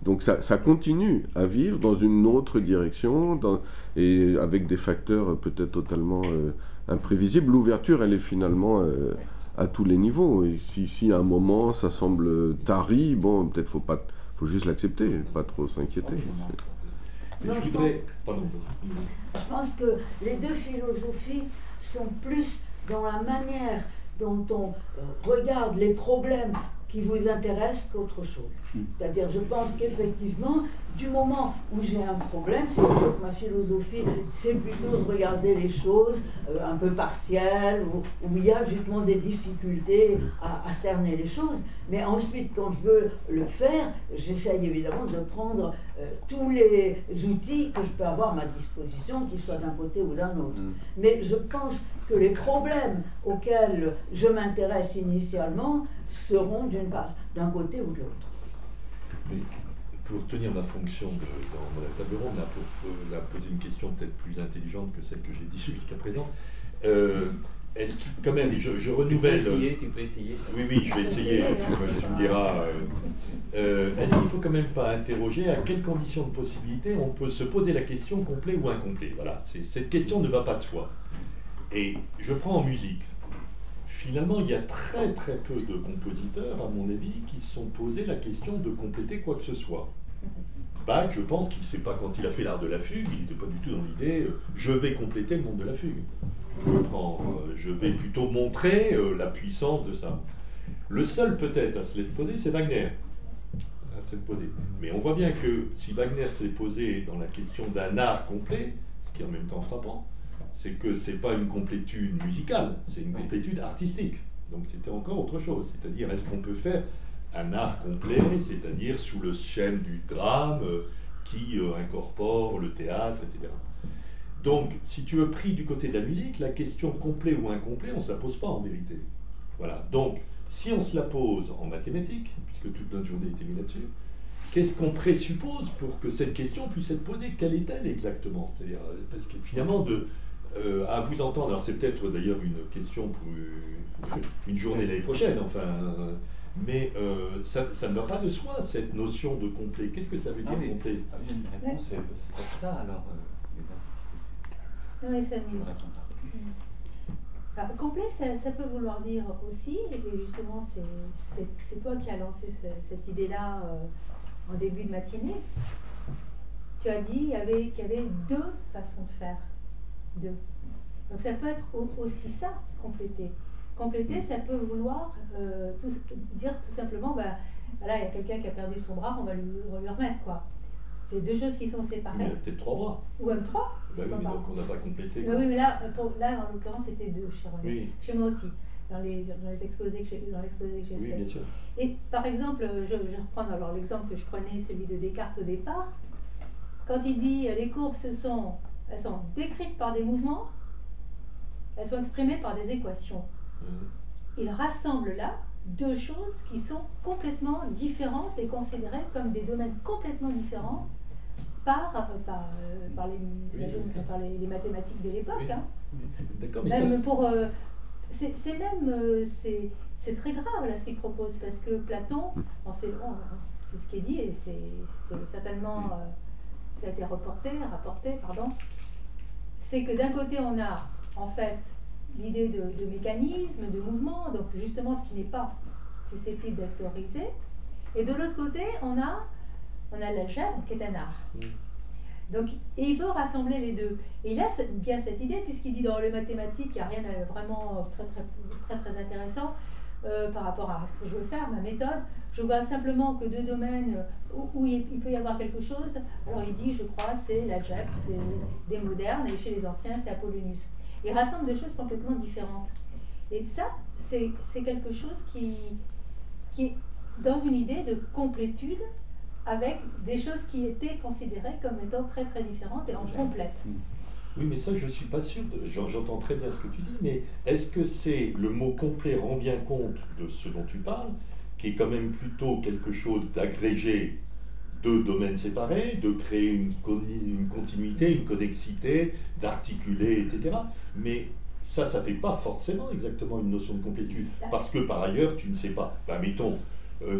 donc ça continue à vivre dans une autre direction, et avec des facteurs peut-être totalement imprévisibles. L'ouverture, elle est finalement à tous les niveaux. Et si à un moment ça semble tari, bon, peut-être faut juste l'accepter, pas trop s'inquiéter. Mais je voudrais... Pardon. Je pense que les deux philosophies sont plus dans la manière dont on regarde les problèmes qui vous intéressent qu'autre chose. C'est-à-dire, je pense qu'effectivement, du moment où j'ai un problème, c'est sûr que ma philosophie, c'est plutôt de regarder les choses un peu partielles, où il y a justement des difficultés à cerner les choses. Mais ensuite, quand je veux le faire, j'essaye évidemment de prendre tous les outils que je peux avoir à ma disposition, qu'ils soient d'un côté ou d'un autre. Mais je pense que les problèmes auxquels je m'intéresse initialement seront d'un côté ou de l'autre. Mais pour tenir ma fonction dans la table ronde, là, pour poser une question peut-être plus intelligente que celle que j'ai dit jusqu'à présent, est-ce que quand même, je renouvelle... Tu peux essayer. Oui, je vais essayer, tu me diras. Est-ce qu'il ne faut quand même pas interroger à quelles conditions de possibilité on peut se poser la question complet ou incomplet? Voilà, cette question ne va pas de soi. Et je prends en musique. Finalement, il y a très très peu de compositeurs, à mon avis, qui se sont posés la question de compléter quoi que ce soit. Bach, je pense qu'il ne sait pas, quand il a fait l'art de la fugue, il n'était pas du tout dans l'idée je vais compléter le monde de la fugue. Je vais plutôt montrer la puissance de ça. Le seul peut-être à se l'être posé, c'est Wagner. Mais on voit bien que si Wagner s'est posé dans la question d'un art complet, ce qui est en même temps frappant, c'est que c'est pas une complétude musicale, c'est une complétude artistique. Donc c'était encore autre chose. C'est-à-dire, est-ce qu'on peut faire un art complet, c'est-à-dire sous le schème du drame qui incorpore le théâtre, etc. Donc, si tu veux pris du côté de la musique, la question complet ou incomplet, on ne se la pose pas en vérité. Voilà. Donc, si on se la pose en mathématiques, puisque toute notre journée était mise là-dessus, qu'est-ce qu'on présuppose pour que cette question puisse être posée? Quelle est-elle exactement? C'est-à-dire, parce que finalement, à vous entendre, alors c'est peut-être d'ailleurs une question pour une journée l'année prochaine, enfin, mais ça ne va pas de soi, cette notion de complet. Qu'est-ce que ça veut dire complet? J'ai une réponse sur ça, alors... Non, mais ça je ne réponds pas. Complet, ça peut vouloir dire aussi, et justement, c'est toi qui as lancé cette idée-là en début de matinée. Tu as dit qu'il y avait deux façons de faire. Deux. Donc ça peut être aussi ça, compléter. Compléter, ça peut vouloir dire tout simplement, voilà, il y a quelqu'un qui a perdu son bras, on va lui remettre, quoi. C'est deux choses qui sont séparées. Il y a peut-être 3 bras. Ou même 3. Oui, mais donc on n'a pas complété. Oui, mais là, en l'occurrence, c'était 2 chez René. Oui. Chez moi aussi, dans l'exposé que j'ai fait. Oui, bien sûr. Et par exemple, je vais reprendre alors l'exemple que je prenais, celui de Descartes au départ. Quand il dit les courbes, elles sont décrites par des mouvements, elles sont exprimées par des équations. Il rassemble là deux choses qui sont complètement différentes et considérées comme des domaines complètement différents par les mathématiques de l'époque. Oui. Hein. D'accord, mais même ça, pour c'est très grave là ce qu'il propose, parce que Platon, c'est ce qui est dit et c'est certainement ça a été rapporté, c'est que d'un côté on a en fait l'idée de mécanisme, de mouvement, donc justement ce qui n'est pas susceptible d'être théorisé, et de l'autre côté on a l'algèbre qui est un art. Donc, et il faut rassembler les deux. Et il a bien cette idée, puisqu'il dit dans les mathématiques, il n'y a rien de vraiment très intéressant par rapport à ce que je veux faire, ma méthode. Je vois simplement que deux domaines où il peut y avoir quelque chose. Alors il dit, je crois, c'est l'algèbre des modernes, et chez les anciens, c'est Apollonius. Il rassemble deux choses complètement différentes. Et ça, c'est quelque chose qui est dans une idée de complétude avec des choses qui étaient considérées comme étant très très différentes et en complète. Oui, mais ça, je ne suis pas sûr, j'entends très bien ce que tu dis, mais est-ce que c'est le mot complet rend bien compte de ce dont tu parles, qui est quand même plutôt quelque chose d'agrégé de domaines séparés, de créer une continuité, une connexité, d'articuler, etc. Mais ça ne fait pas forcément exactement une notion de complétude, parce que par ailleurs, tu ne sais pas, mettons,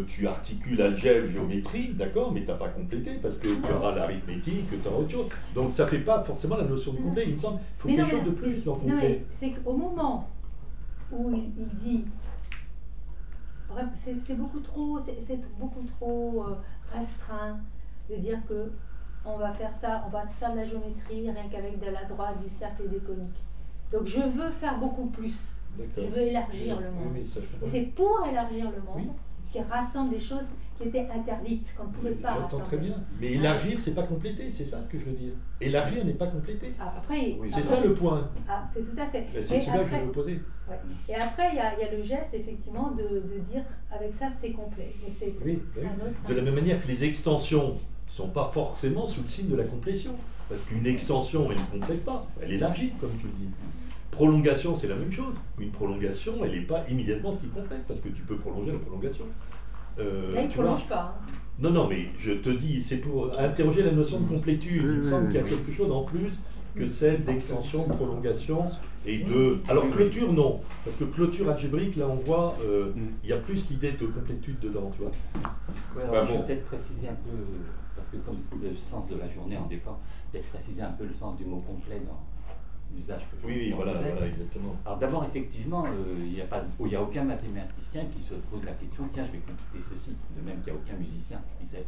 tu articules algèbre, géométrie, d'accord, mais tu n'as pas complété, parce que tu auras l'arithmétique, tu auras autre chose. Donc ça ne fait pas forcément la notion de complet, il me semble. Il faut quelque chose de plus dans complet. C'est qu'au moment où il dit, c'est beaucoup trop restreint de dire que on va faire ça, on va faire de la géométrie rien qu'avec de la droite, du cercle et des coniques. Donc je veux faire beaucoup plus. Je veux élargir le monde. Oui, et c'est pour élargir le monde qui rassemble des choses qui étaient interdites, qu'on ne pouvait pas rassembler. J'entends très bien. Mais élargir, c'est pas compléter, c'est ça ce que je veux dire. Élargir n'est pas compléter. C'est ça le point. C'est tout à fait. C'est celui-là que je veux poser. Ouais. Et après, il y a le geste, effectivement, de dire avec ça, c'est complet. Mais c'est un autre. De la même manière que les extensions ne sont pas forcément sous le signe de la complétion. Parce qu'une extension, elle ne complète pas, elle élargit, comme tu le dis. Prolongation, c'est la même chose. Une prolongation, elle n'est pas immédiatement ce qui complète, parce que tu peux prolonger la prolongation. Là, il ne prolonge pas. Hein. Non, mais je te dis, c'est pour interroger la notion de complétude. Il me semble qu'il y a quelque chose en plus que celle d'extension, de prolongation et de... Alors clôture, non. Parce que clôture algébrique, là on voit, il y a plus l'idée de complétude dedans, tu vois. Ouais, alors, je vais peut-être préciser un peu, parce que comme c'est le sens de la journée en dépend, peut-être préciser un peu le sens du mot complet dans l'usage que je Oui, voilà, exactement. Alors d'abord, effectivement, il n'y a aucun mathématicien qui se pose la question, tiens, je vais compléter ceci, de même qu'il n'y a aucun musicien qui sait.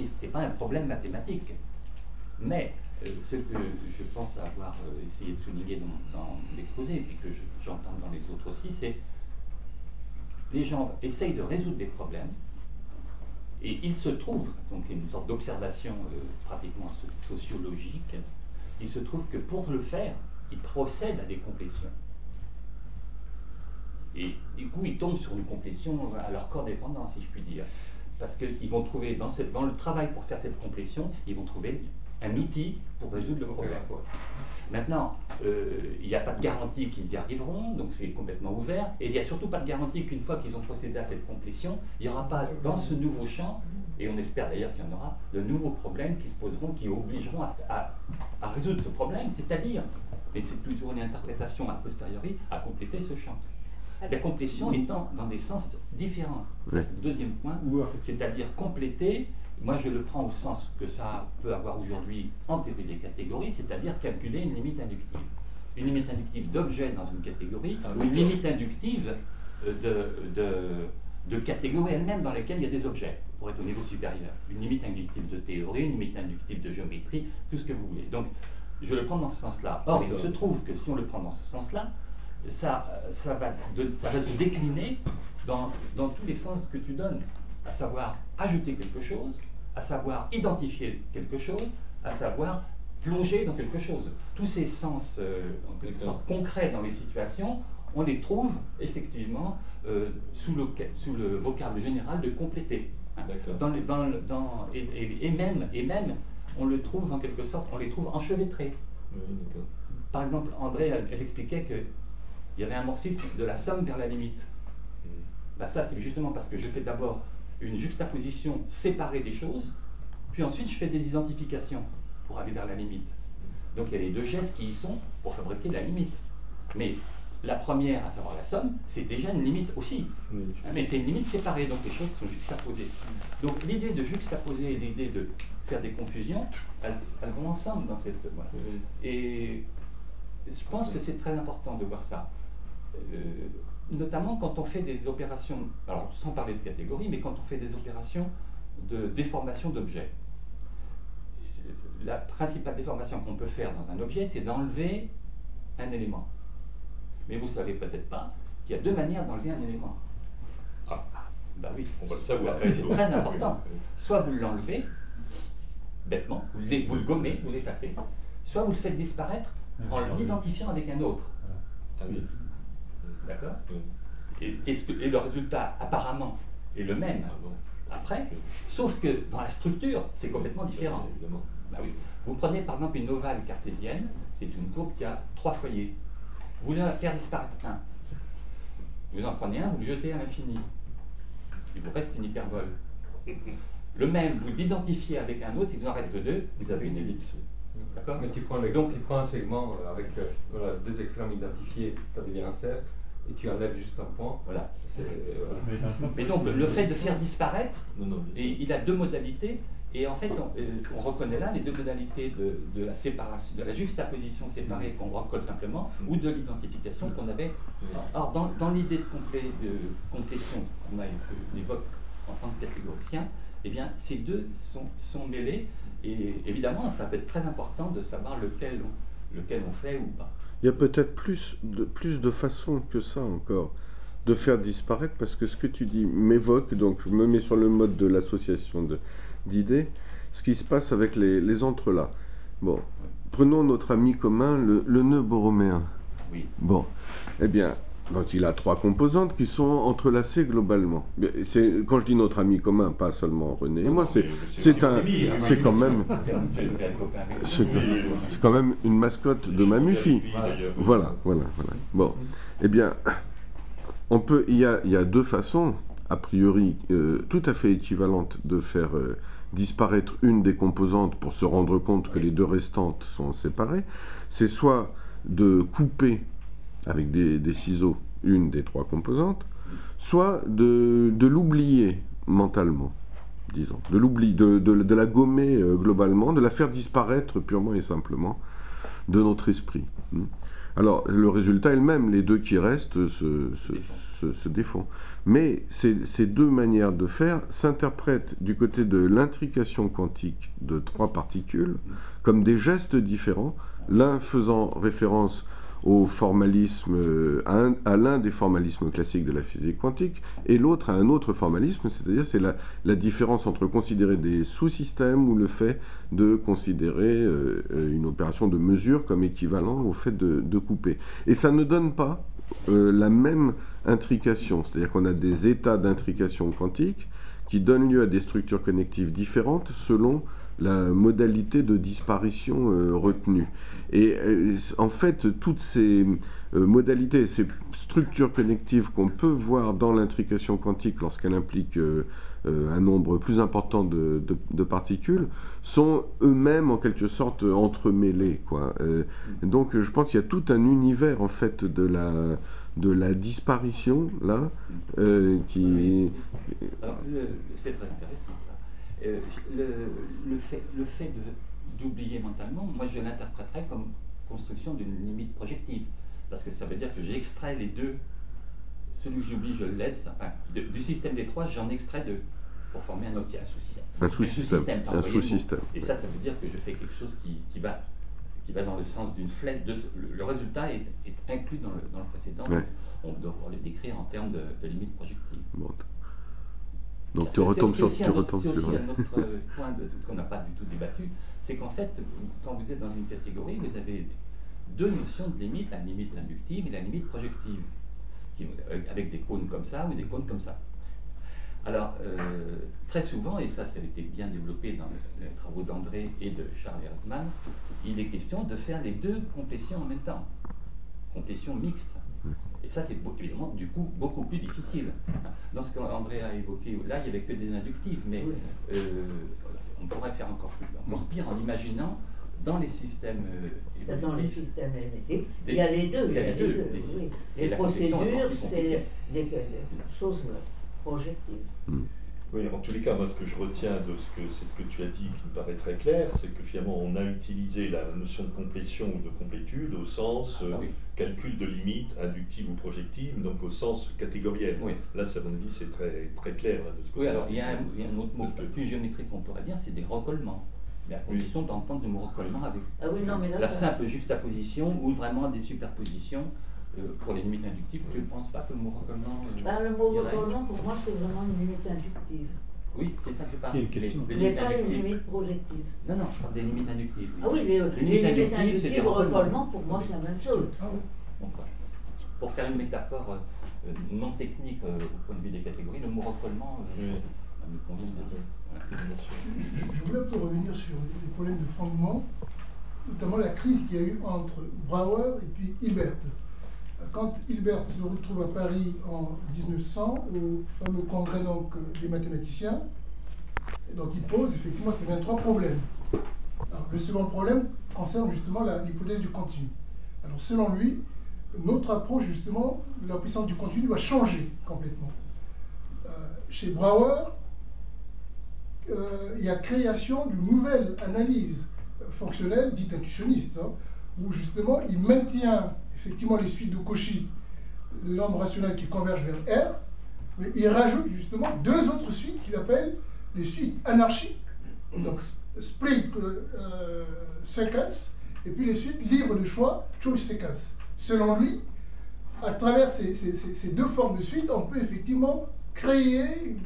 C'est pas un problème mathématique. Mais ce que je pense avoir essayé de souligner dans l'exposé, et puis que j'entends dans les autres aussi, c'est les gens essayent de résoudre des problèmes, et il se trouve, donc une sorte d'observation pratiquement sociologique, il se trouve que pour le faire, ils procèdent à des complétions. Et du coup, ils tombent sur une complétion à leur corps défendant, si je puis dire. Parce qu'ils vont trouver, dans le travail pour faire cette complétion, ils vont trouver un outil pour résoudre le problème. Maintenant, il n'y a pas de garantie qu'ils y arriveront, donc c'est complètement ouvert. Et il n'y a surtout pas de garantie qu'une fois qu'ils ont procédé à cette complétion, il n'y aura pas dans ce nouveau champ, et on espère d'ailleurs qu'il y en aura, de nouveaux problèmes qui se poseront, qui obligeront à résoudre ce problème, c'est-à-dire, et c'est toujours une interprétation a posteriori, à compléter ce champ. La complétion étant dans des sens différents. C'est le deuxième point, c'est-à-dire compléter. Moi, je le prends au sens que ça peut avoir aujourd'hui en théorie des catégories, c'est-à-dire calculer une limite inductive. Une limite inductive d'objet dans une catégorie, ou une limite inductive de catégories elles-mêmes dans lesquelles il y a des objets, pour être au niveau supérieur. Une limite inductive de théorie, une limite inductive de géométrie, tout ce que vous voulez. Donc, je le prends dans ce sens-là. Or, il se trouve que si on le prend dans ce sens-là, ça va se décliner dans tous les sens que tu donnes, à savoir ajouter quelque chose, à savoir identifier quelque chose, à savoir plonger dans quelque chose. Tous ces sens en quelque sorte concrets dans les situations, on les trouve effectivement sous le vocable général de compléter. Hein. Et même, on le trouve en quelque sorte, on les trouve enchevêtrés. Oui, par exemple, André, elle expliquait qu'il y avait un morphisme de la somme vers la limite. Ben ça, c'est justement parce que je fais d'abord une juxtaposition séparée des choses, puis ensuite je fais des identifications pour aller vers la limite. Donc il y a les deux gestes qui y sont pour fabriquer la limite. Mais la première, à savoir la somme, c'est déjà une limite aussi. Mais c'est une limite séparée, donc les choses sont juxtaposées. Donc l'idée de juxtaposer et l'idée de faire des confusions, elles vont ensemble dans cette... Voilà. Et je pense que c'est très important de voir ça. Notamment quand on fait des opérations, alors sans parler de catégorie, mais quand on fait des opérations de déformation d'objets. La principale déformation qu'on peut faire dans un objet, c'est d'enlever un élément. Mais vous ne savez peut-être pas qu'il y a deux manières d'enlever un élément. Ah, bah oui, on va le savoir. C'est très important. Soit vous l'enlevez, bêtement, vous le gommez, vous l'effacez, soit vous le faites disparaître en l'identifiant avec un autre. Ah oui. D'accord ? Et le résultat, apparemment, est le même. après, sauf que dans la structure, c'est complètement différent. Évidemment. Bah oui. Vous prenez par exemple une ovale cartésienne, c'est une courbe qui a 3 foyers. Vous voulez en faire disparaître un. Vous en prenez un, vous le jetez à l'infini. Il vous reste une hyperbole. Le même, vous l'identifiez avec un autre, il vous en reste 2, vous avez une ellipse. D'accord? Mais tu prends un segment avec voilà, 2 extrêmes identifiés, ça devient un cercle, et tu enlèves juste un point. Voilà. Voilà. Mais donc, le fait de faire disparaître, et il a 2 modalités, et en fait, on reconnaît là les 2 modalités de la séparation, de la juxtaposition séparée qu'on recolle simplement, ou de l'identification qu'on avait. Or, dans l'idée de complétion qu'on évoque en tant que catégoricien, eh bien, ces 2 sont mêlés, et évidemment, ça peut être très important de savoir lequel on fait ou pas. Il y a peut-être plus de façons que ça encore de faire disparaître, parce que ce que tu dis m'évoque, donc je me mets sur le mode de l'association d'idées, ce qui se passe avec les entrelacs. Bon, prenons notre ami commun, le nœud borroméen. Oui. Bon, eh bien, donc il a 3 composantes qui sont entrelacées globalement. Quand je dis notre ami commun, pas seulement René et moi, c'est quand même une mascotte de Mamuffi. Voilà. Bon, eh bien, il y a 2 façons, a priori, tout à fait équivalentes de faire disparaître une des composantes pour se rendre compte que les 2 restantes sont séparées. C'est soit de couper avec des ciseaux une des 3 composantes, soit de l'oublier mentalement, disons, de la gommer globalement, de la faire disparaître purement et simplement de notre esprit. Alors, le résultat est le même, les 2 qui restent se défont. Mais ces 2 manières de faire s'interprètent du côté de l'intrication quantique de 3 particules comme des gestes différents, l'un faisant référence au formalisme, à l'un des formalismes classiques de la physique quantique, et l'autre à un autre formalisme, c'est-à-dire c'est la différence entre considérer des sous-systèmes ou le fait de considérer une opération de mesure comme équivalent au fait de couper. Et ça ne donne pas la même intrication, c'est-à-dire qu'on a des états d'intrication quantique qui donnent lieu à des structures connectives différentes selon la modalité de disparition retenue. Et en fait, toutes ces modalités, ces structures connectives qu'on peut voir dans l'intrication quantique lorsqu'elle implique un nombre plus important de particules, sont eux-mêmes en quelque sorte entremêlés, quoi. Donc je pense qu'il y a tout un univers en fait de la disparition là qui... Alors, c'est très intéressant ça. Le fait d'oublier mentalement, moi je l'interpréterais comme construction d'une limite projective, parce que ça veut dire que j'extrais les 2, celui que j'oublie je le laisse, enfin, du système des 3 j'en extrais 2 pour former un autre, un sous-système. Et ça veut dire que je fais quelque chose qui va dans le sens d'une flèche. Le résultat est inclus dans le précédent. Ouais. On doit le décrire en termes de limite projective. Bon. Donc tu retombes sur... C'est aussi un autre point qu'on n'a pas du tout débattu, c'est qu'en fait, quand vous êtes dans une catégorie, vous avez 2 notions de limite, la limite inductive et la limite projective, avec des cônes comme ça ou des cônes comme ça. Alors, très souvent, et ça a été bien développé dans les travaux d'André et de Charles Ehresmann, il est question de faire les 2 complétions en même temps, complétion mixte. Et ça, c'est évidemment, du coup, beaucoup plus difficile. Dans ce qu'André a évoqué, là, il n'y avait que des inductives, mais on pourrait faire encore pire en imaginant dans les systèmes dans les systèmes énergétiques, il y a les 2. Oui. Les procédures, c'est des choses projectives. Oui, en tous les cas, moi, ce que je retiens de ce que tu as dit, qui me paraît très clair, c'est que finalement, on a utilisé la notion de complétion ou de complétude au sens calcul de limite, inductive ou projective, donc au sens catégoriel. Oui. Là, à mon avis, c'est très, très clair. Là, de ce oui, alors il y a un autre mot plus géométrique qu'on pourrait dire, c'est des recollements. Mais à condition d'entendre le mot recollement avec la simple juxtaposition ou vraiment des superpositions. Pour les limites inductives, tu ne penses pas que le mot recollement... le mot recollement, pour moi, c'est vraiment une limite inductive. Oui, c'est ça que je parle. Il n'y a pas une limite projective. Non, je parle des limites inductives. Oui. Ah oui, les limites inductives et recollement, pour moi, c'est la même chose. Donc, pour faire une métaphore non technique au point de vue des catégories, le mot recollement nous convient bien. Je voulais un peu revenir sur les problèmes de fondement, notamment la crise qu'il y a eu entre Brouwer et puis Hilbert. Quand Hilbert se retrouve à Paris en 1900, au fameux congrès donc, des mathématiciens, donc il pose effectivement ces 23 problèmes. Alors, le second problème concerne justement l'hypothèse du continu. Alors selon lui, notre approche justement de la puissance du continu doit changer complètement. Chez Brouwer, il y a création d'une nouvelle analyse fonctionnelle, dite intuitionniste, hein, où justement il maintient effectivement les suites de Cauchy, le nombre rationnel qui converge vers R, mais il rajoute justement deux autres suites qu'il appelle les suites anarchiques, donc split sequence, et puis les suites libres de choix, choice sequence. Selon lui, à travers ces deux formes de suite, on peut effectivement créer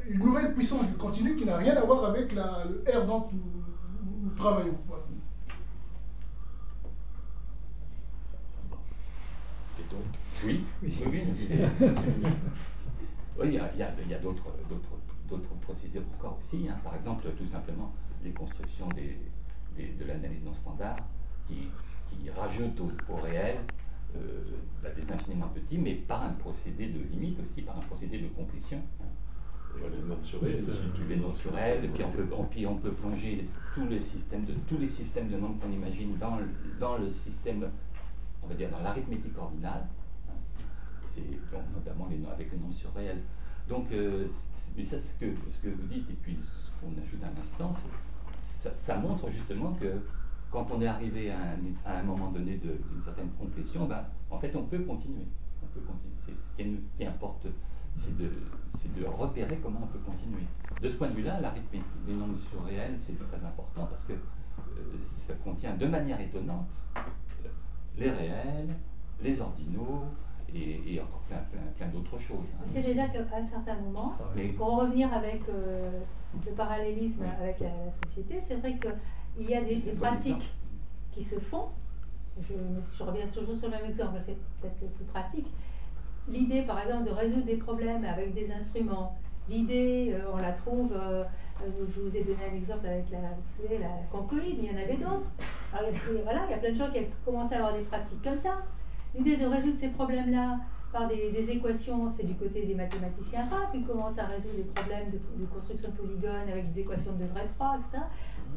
une nouvelle puissance du continu qui n'a rien à voir avec le R dont nous travaillons. Voilà. Et donc, oui. Oui, il y a d'autres procédures encore aussi. Hein. Par exemple, tout simplement, les constructions de l'analyse non standard qui rajoutent au réel des infiniment petits, mais par un procédé de limite aussi, par un procédé de complétion. Les nombres sur réels, les nombres sur réels, et puis on peut plonger tous les systèmes de nombres qu'on imagine dans le système, on va dire dans l'arithmétique ordinale, notamment avec les nombres sur réels. Donc, mais ça, ce que vous dites, et puis ce qu'on ajoute à l'instant, ça montre justement que quand on est arrivé à un moment donné d'une certaine complétion, en fait, on peut continuer. Ce qui importe, c'est de repérer comment on peut continuer. De ce point de vue-là, l'arithmétique des nombres surréels, c'est très important parce que ça contient de manière étonnante les réels, les ordinaux et encore plein d'autres choses. Hein. C'est déjà qu'à un certain moment, pour en revenir avec le parallélisme avec la société, c'est vrai qu'il y a des pratiques qui se font. Je reviens toujours sur le même exemple, c'est peut-être le plus pratique. L'idée, par exemple, de résoudre des problèmes avec des instruments. L'idée, on la trouve, je vous ai donné un exemple avec la concoïde, mais il y en avait d'autres. Voilà, il y a plein de gens qui ont commencé à avoir des pratiques comme ça. L'idée de résoudre ces problèmes-là par des équations, c'est du côté des mathématiciens rares qui commencent à résoudre des problèmes de construction de polygones avec des équations de degré 3, etc.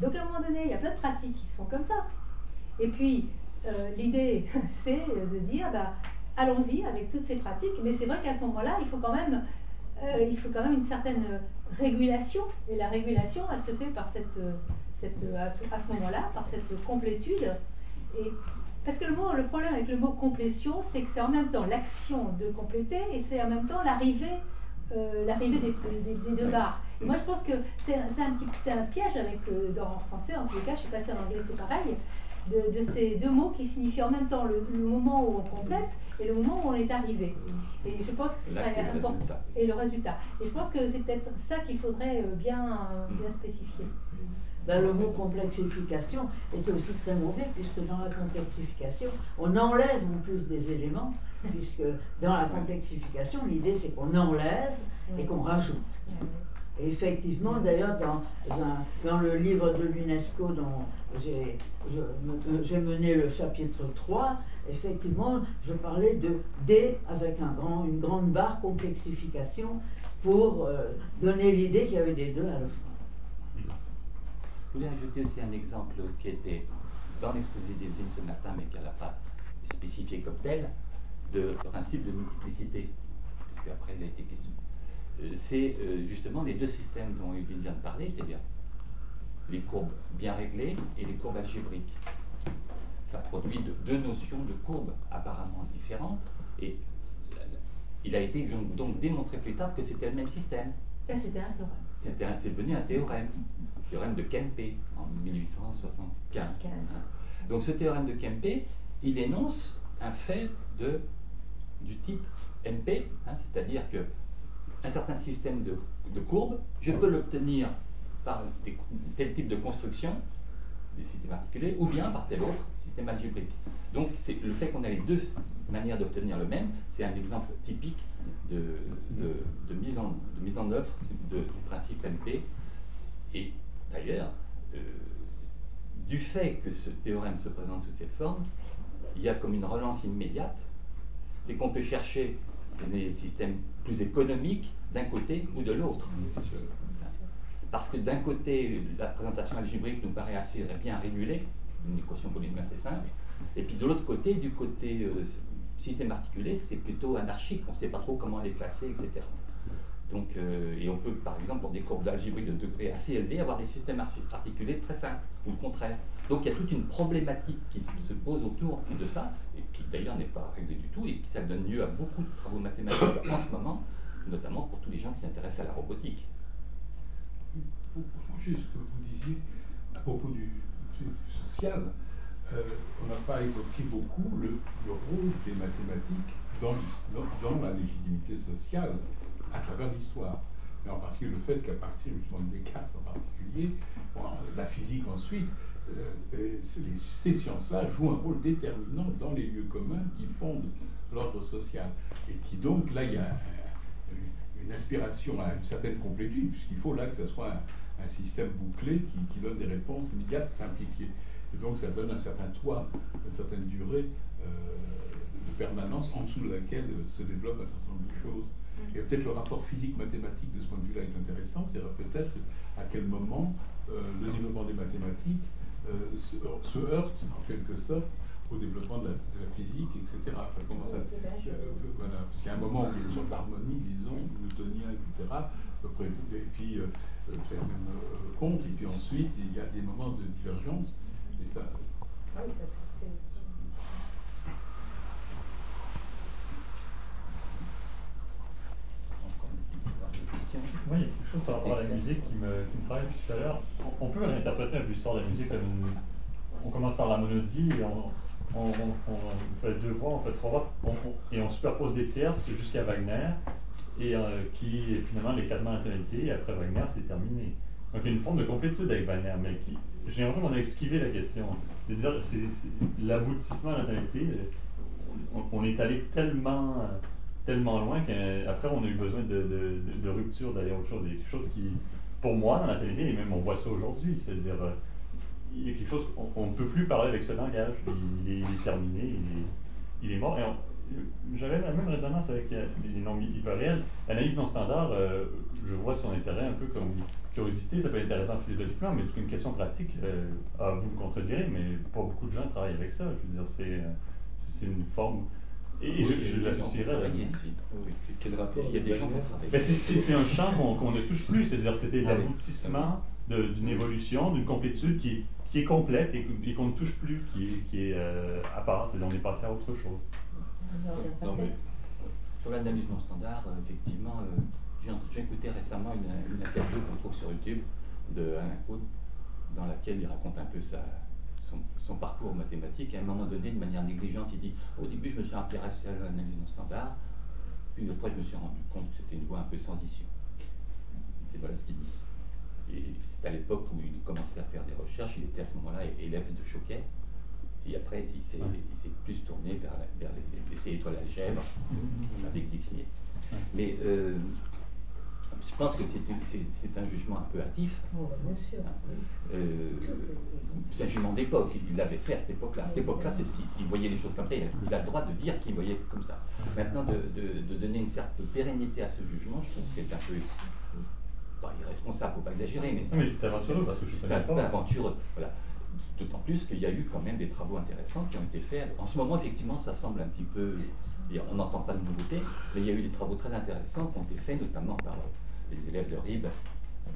Donc à un moment donné, il y a plein de pratiques qui se font comme ça. Et puis, l'idée, c'est de dire, allons-y avec toutes ces pratiques, mais c'est vrai qu'à ce moment-là, il faut quand même une certaine régulation, et la régulation, elle se fait par à ce moment-là, par cette complétude. Et parce que le problème avec le mot complétion, c'est que c'est en même temps l'action de compléter et c'est en même temps l'arrivée des deux barres. Et moi, je pense que c'est un piège en français, en tous les cas, je ne sais pas si en anglais c'est pareil, de ces deux mots qui signifient en même temps le moment où on complète et le moment où on est arrivé. Et je pense que ce serait important. Et le résultat. Et je pense que c'est peut-être ça qu'il faudrait bien spécifier. Le mot complexification est aussi très mauvais, puisque dans la complexification, on enlève en plus des éléments, puisque dans la complexification, l'idée c'est qu'on enlève et qu'on rajoute. Et effectivement, d'ailleurs, dans le livre de l'UNESCO dont j'ai mené le chapitre 3, effectivement, je parlais de D avec une grande barre complexification pour donner l'idée qu'il y avait des deux à la fois. Je voulais ajouter aussi un exemple qui était dans l'exposé d'Evelyne ce matin, mais qu'elle n'a pas spécifié comme tel, de principe de multiplicité, puisque après il a été question. C'est justement les deux systèmes dont Evelyne vient de parler, c'est-à-dire les courbes bien réglées et les courbes algébriques. Ça produit deux notions de courbes apparemment différentes, et il a été donc démontré plus tard que c'était le même système. Ça, c'était un théorème. C'est devenu un théorème de Kempe en 1875. Donc ce théorème de Kempe, il énonce un fait du type MP, c'est-à-dire que un certain système de courbes, je peux l'obtenir par tel type de construction des systèmes articulés, ou bien par tel autre système algébrique. Donc le fait qu'on ait les deux manières d'obtenir le même, c'est un exemple typique de mise en œuvre du principe MP. Et d'ailleurs, du fait que ce théorème se présente sous cette forme, il y a comme une relance immédiate, c'est qu'on peut chercher des systèmes plus économiques d'un côté ou de l'autre. Parce que d'un côté, la présentation algébrique nous paraît assez bien régulée, une équation polynomiale assez simple, et puis de l'autre côté, du côté système articulé, c'est plutôt anarchique, on ne sait pas trop comment les classer, etc. Donc, et on peut, par exemple, pour des courbes d'algébrique de degrés assez élevés, avoir des systèmes articulés très simples, ou le contraire. Donc il y a toute une problématique qui se pose autour de ça, et qui d'ailleurs n'est pas réglée du tout, et ça donne lieu à beaucoup de travaux mathématiques en ce moment, notamment pour tous les gens qui s'intéressent à la robotique. Pour changer ce que vous disiez à propos du social, on n'a pas évoqué beaucoup le rôle des mathématiques dans la légitimité sociale à travers l'histoire. Et en particulier le fait qu'à partir justement de Descartes en particulier, la physique ensuite, ces sciences-là jouent un rôle déterminant dans les lieux communs qui fondent l'ordre social. Et qui donc, là, il y a une aspiration à une certaine complétude, puisqu'il faut là que ce soit un système bouclé qui donne des réponses immédiates, simplifiées. Et donc ça donne un certain toit, une certaine durée de permanence en dessous de laquelle se développe un certain nombre de choses. Et peut-être le rapport physique-mathématique de ce point de vue-là est intéressant, c'est peut-être à quel moment le développement des mathématiques se heurte en quelque sorte au développement de la physique, etc. Enfin, comment ça, voilà, parce qu'il y a un moment où il y a une sorte d'harmonie, disons, newtonien, etc. Et puis peut-être même contre, et puis ensuite il y a des moments de divergence. Et ça... Ah oui, ça c'est... Oui, il y a quelque chose par rapport à la musique qui me travaille depuis tout à l'heure. On peut interpréter un peu l'histoire de la musique comme on commence par la monodie et on fait deux voix, on fait trois voix, et on superpose des tierces jusqu'à Wagner, et qui est finalement l'éclatement de la tonalité, et après Wagner, c'est terminé. Donc il y a une forme de complétude avec Wagner, mais j'ai l'impression qu'on a esquivé la question. C'est-à-dire, c'est l'aboutissement de la tonalité, on est allé tellement loin qu'après on a eu besoin de rupture d'aller à autre chose. Il y a quelque chose qui, pour moi, dans la tonalité, et même on voit ça aujourd'hui, c'est-à-dire il y a quelque chose, on ne peut plus parler avec ce langage, il est terminé, il est mort. J'avais la même résonance avec les nombres hyperréels. L'analyse non standard, je vois son intérêt un peu comme une curiosité, ça peut être intéressant philosophiquement, mais c'est une question pratique, vous me contredirez, mais pas beaucoup de gens travaillent avec ça. Je veux dire, c'est une forme... Et je l'associerais. Quel rapport? Il y a des gens qui travaillent. C'est un champ qu'on ne touche plus, c'est-à-dire c'était l'aboutissement d'une évolution, d'une complétude qui est complète et qu'on ne touche plus, qui est à part, c'est-à-dire on est passé à autre chose. Sur l'analyse non standard, effectivement, j'ai écouté récemment une interview qu'on trouve sur YouTube de Alain Claude, dans laquelle il raconte un peu son parcours mathématique, et à un moment donné, de manière négligente, il dit « Au début, je me suis intéressé à l'analyse non standard, puis après, je me suis rendu compte que c'était une voie un peu sans issue. » C'est voilà ce qu'il dit. Et c'est à l'époque où il commençait à faire des recherches, il était à ce moment-là élève de Choquet, et après, il s'est plus tourné vers les étoiles algèbres avec Dick Smith. Mais je pense que c'est un jugement un peu hâtif. Oh, bien sûr. C'est un jugement d'époque, il l'avait fait à cette époque-là. À cette époque-là, c'est ce qu'il voyait les choses comme ça. Il a le droit de dire qu'il voyait comme ça. Maintenant, de donner une certaine pérennité à ce jugement, je trouve que c'est un peu pas irresponsable, il ne faut pas exagérer. Mais c'est aventureux parce que je suis pas aventureux. Voilà. D'autant plus qu'il y a eu quand même des travaux intéressants qui ont été faits. En ce moment, effectivement, ça semble un petit peu... On n'entend pas de nouveautés, mais il y a eu des travaux très intéressants qui ont été faits, notamment par les élèves de RIB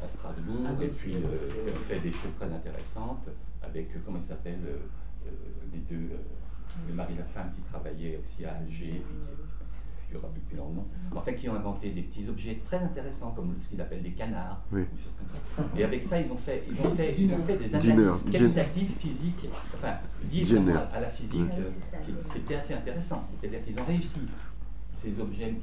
à Strasbourg, et puis qui ont fait des choses très intéressantes avec, comment il s'appelle, les deux, Marie Lafemme qui travaillait aussi à Alger, je ne me rappelle plus leur nom, enfin qui ont inventé des petits objets très intéressants, comme ce qu'ils appellent des canards, ou des choses comme ça. Et avec ça, ils ont fait des analyses qualitatives physiques, enfin, liées vraiment à la physique, qui étaient assez intéressantes. C'est-à-dire qu'ils ont réussi ces objets,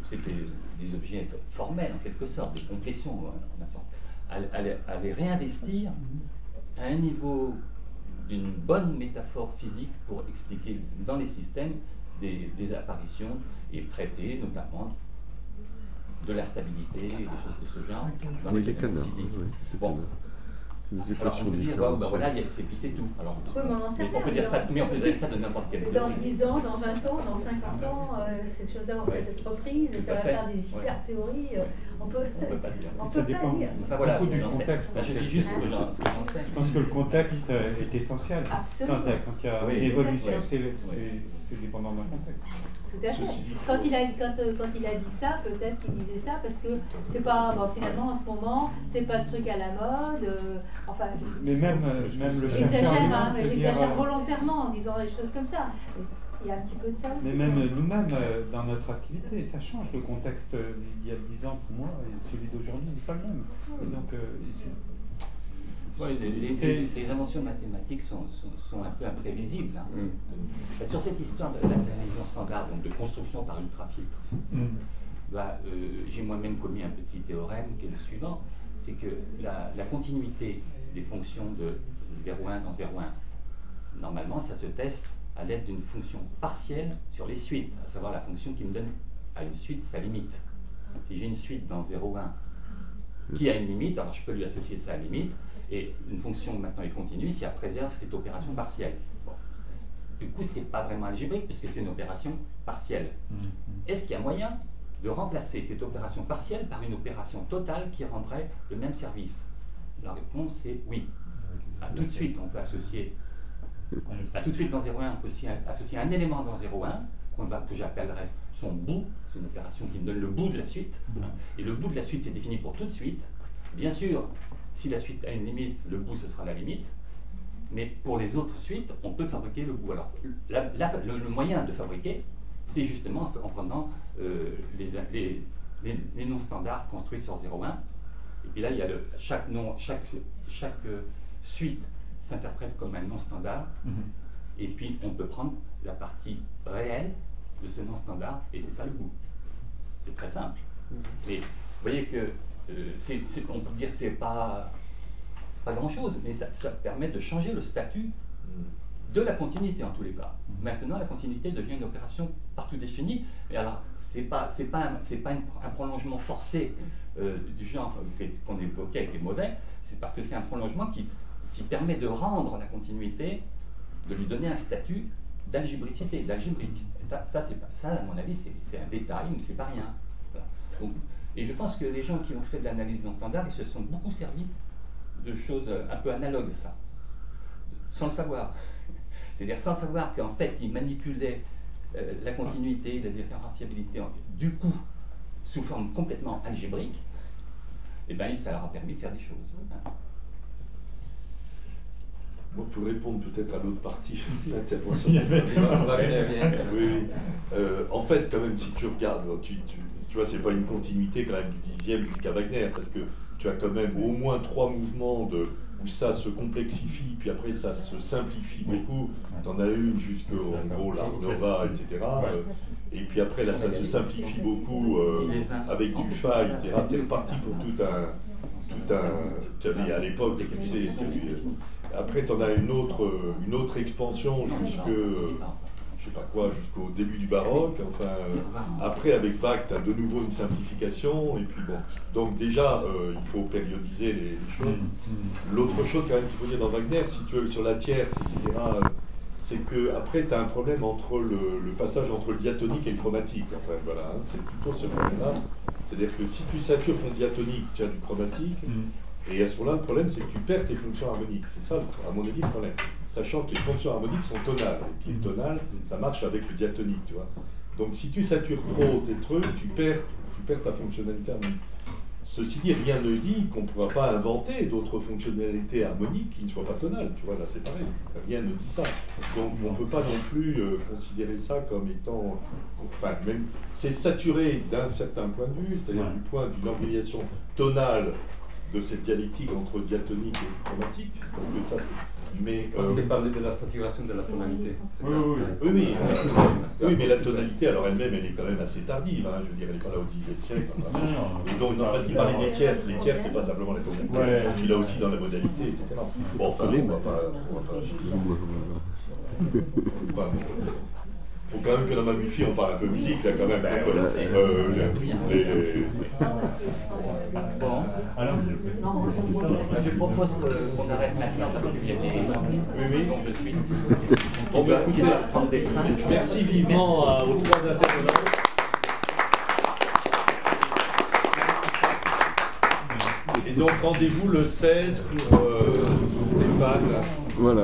c'était des objets formels en quelque sorte, des complétions en un sens, à les réinvestir à un niveau d'une bonne métaphore physique pour expliquer dans les systèmes des apparitions et traiter notamment de la stabilité et des choses de ce genre dans les phénomènes physiques. Bon. Alors on peut dire, voilà, c'est tout. Alors, oui, mais on en sait on peut dire ça, mais on peut dire ça de n'importe quel théorie. Dans 10 ans, dans 20 ans, dans 50 ans, ces choses-là vont peut-être être reprises, et ça va faire des hyper théories. On peut pas dire. On peut pas dire. Enfin voilà, du j'en sais. Je dis juste ce que j'en sais. Je pense que le contexte est essentiel. Absolument. Quand il y a une évolution, c'est dépendant d'un contexte. Tout à fait. Quand il a dit ça, peut-être qu'il disait ça parce que c'est pas, finalement en ce moment, c'est pas le truc à la mode. Enfin, mais même le j'exagère volontairement en disant des choses comme ça. Il y a un petit peu de ça aussi. Mais même nous-mêmes, dans notre activité, ça change. Le contexte il y a 10 ans pour moi et celui d'aujourd'hui, c'est pas le même. Et donc, les inventions mathématiques sont un peu imprévisibles. Hein. Sur cette histoire de l'analyse standard, donc de construction par ultrafiltre, j'ai moi-même commis un petit théorème qui est le suivant, c'est que la continuité des fonctions de 0,1 dans 0,1, normalement ça se teste à l'aide d'une fonction partielle sur les suites, à savoir la fonction qui me donne à une suite sa limite. Si j'ai une suite dans 0,1 qui a une limite, alors je peux lui associer sa limite, et une fonction maintenant est continue si elle préserve cette opération partielle. Bon. Du coup, c'est pas vraiment algébrique puisque c'est une opération partielle. Est-ce qu'il y a moyen de remplacer cette opération partielle par une opération totale qui rendrait le même service? La réponse est oui. Tout de suite, on peut associer. Tout de suite dans 0,1, on peut aussi associer un élément dans 0,1 que j'appellerais son bout. C'est une opération qui me donne le bout de la suite. Et le bout de la suite, c'est défini pour tout de suite. Bien sûr, si la suite a une limite, le bout, ce sera la limite. Mais pour les autres suites, on peut fabriquer le bout. Alors, le moyen de fabriquer, c'est justement en prenant les noms standards construits sur 0,1. Et puis là, il y a chaque suite s'interprète comme un nom standard. Et puis, on peut prendre la partie réelle de ce nom standard, et c'est ça le bout. C'est très simple. Mais vous voyez que on peut dire que c'est pas grand-chose, mais ça permet de changer le statut de la continuité en tous les cas. Maintenant, la continuité devient une opération partout définie. Et alors, c'est pas un prolongement forcé du genre qu'on évoquait qui est mauvais. C'est parce que c'est un prolongement qui permet de rendre la continuité, de lui donner un statut d'algébricité, d'algébrique. Et ça, à mon avis, c'est un détail, mais c'est pas rien. Voilà. Donc, et je pense que les gens qui ont fait de l'analyse non standard, ils se sont beaucoup servis de choses un peu analogues à ça, sans le savoir. C'est-à-dire sans savoir qu'en fait, ils manipulaient la continuité, la différenciabilité, du coup, sous forme complètement algébrique, et bien ça leur a permis de faire des choses. Moi, pour répondre peut-être à l'autre partie de l'intervention. En fait, quand même, si tu regardes, tu vois, c'est pas une continuité quand même du 10e jusqu'à Wagner, parce que tu as quand même au moins 3 mouvements où ça se complexifie, puis après ça se simplifie beaucoup. Tu en as une jusqu'au gros l'Art Nova, etc. Et puis après, là, ça se simplifie beaucoup avec du Fa, etc. Tu es reparti pour tout un. Tu avais à l'époque, tu sais, après, tu en as une autre expansion jusqu'au début du baroque. Enfin, après, avec Bach, tu as de nouveau une simplification. Et puis bon, donc déjà, il faut périodiser les choses. L'autre chose quand même qu'il faut dire dans Wagner, si tu veux, sur la tierce, etc., c'est que après, tu as un problème entre le passage entre le diatonique et le chromatique. Enfin, voilà, hein, c'est plutôt ce problème-là. C'est-à-dire que si tu satures ton diatonique, tu as du chromatique. Et à ce moment-là, le problème, c'est que tu perds tes fonctions harmoniques. C'est ça, à mon avis, le problème. Sachant que les fonctions harmoniques sont tonales. Et que les tonales, ça marche avec le diatonique, tu vois. Donc, si tu satures trop tes trucs, tu perds ta fonctionnalité harmonique. Ceci dit, rien ne dit qu'on ne pourra pas inventer d'autres fonctionnalités harmoniques qui ne soient pas tonales. Tu vois, là, c'est pareil. Rien ne dit ça. Donc, on ne peut pas non plus considérer ça comme étant... Enfin, même, c'est saturé d'un certain point de vue, c'est-à-dire du point d'une organisation tonale de cette dialectique entre diatonique et chromatique, parce que ça, Mais, parce qu'il parlait de la saturation de la tonalité. Oui, mais la tonalité, alors elle-même, elle est quand même assez tardive. Hein, je veux dire, elle n'est pas là au XVIIe siècle. Donc, non, parce qu'il parlait des tierces. Les tierces, c'est pas simplement la tonalité. Il a aussi dans la modalité, etc. Bon, enfin, on va pas. Faut quand même que dans ma wifi on parle un peu musique là quand même. Bon, alors je propose qu'on arrête maintenant parce qu'il y a des dont je suis. Bon, ben, écoutez, merci vivement aux trois intervenants. Et donc rendez-vous le 16 pour Stéphane. Voilà.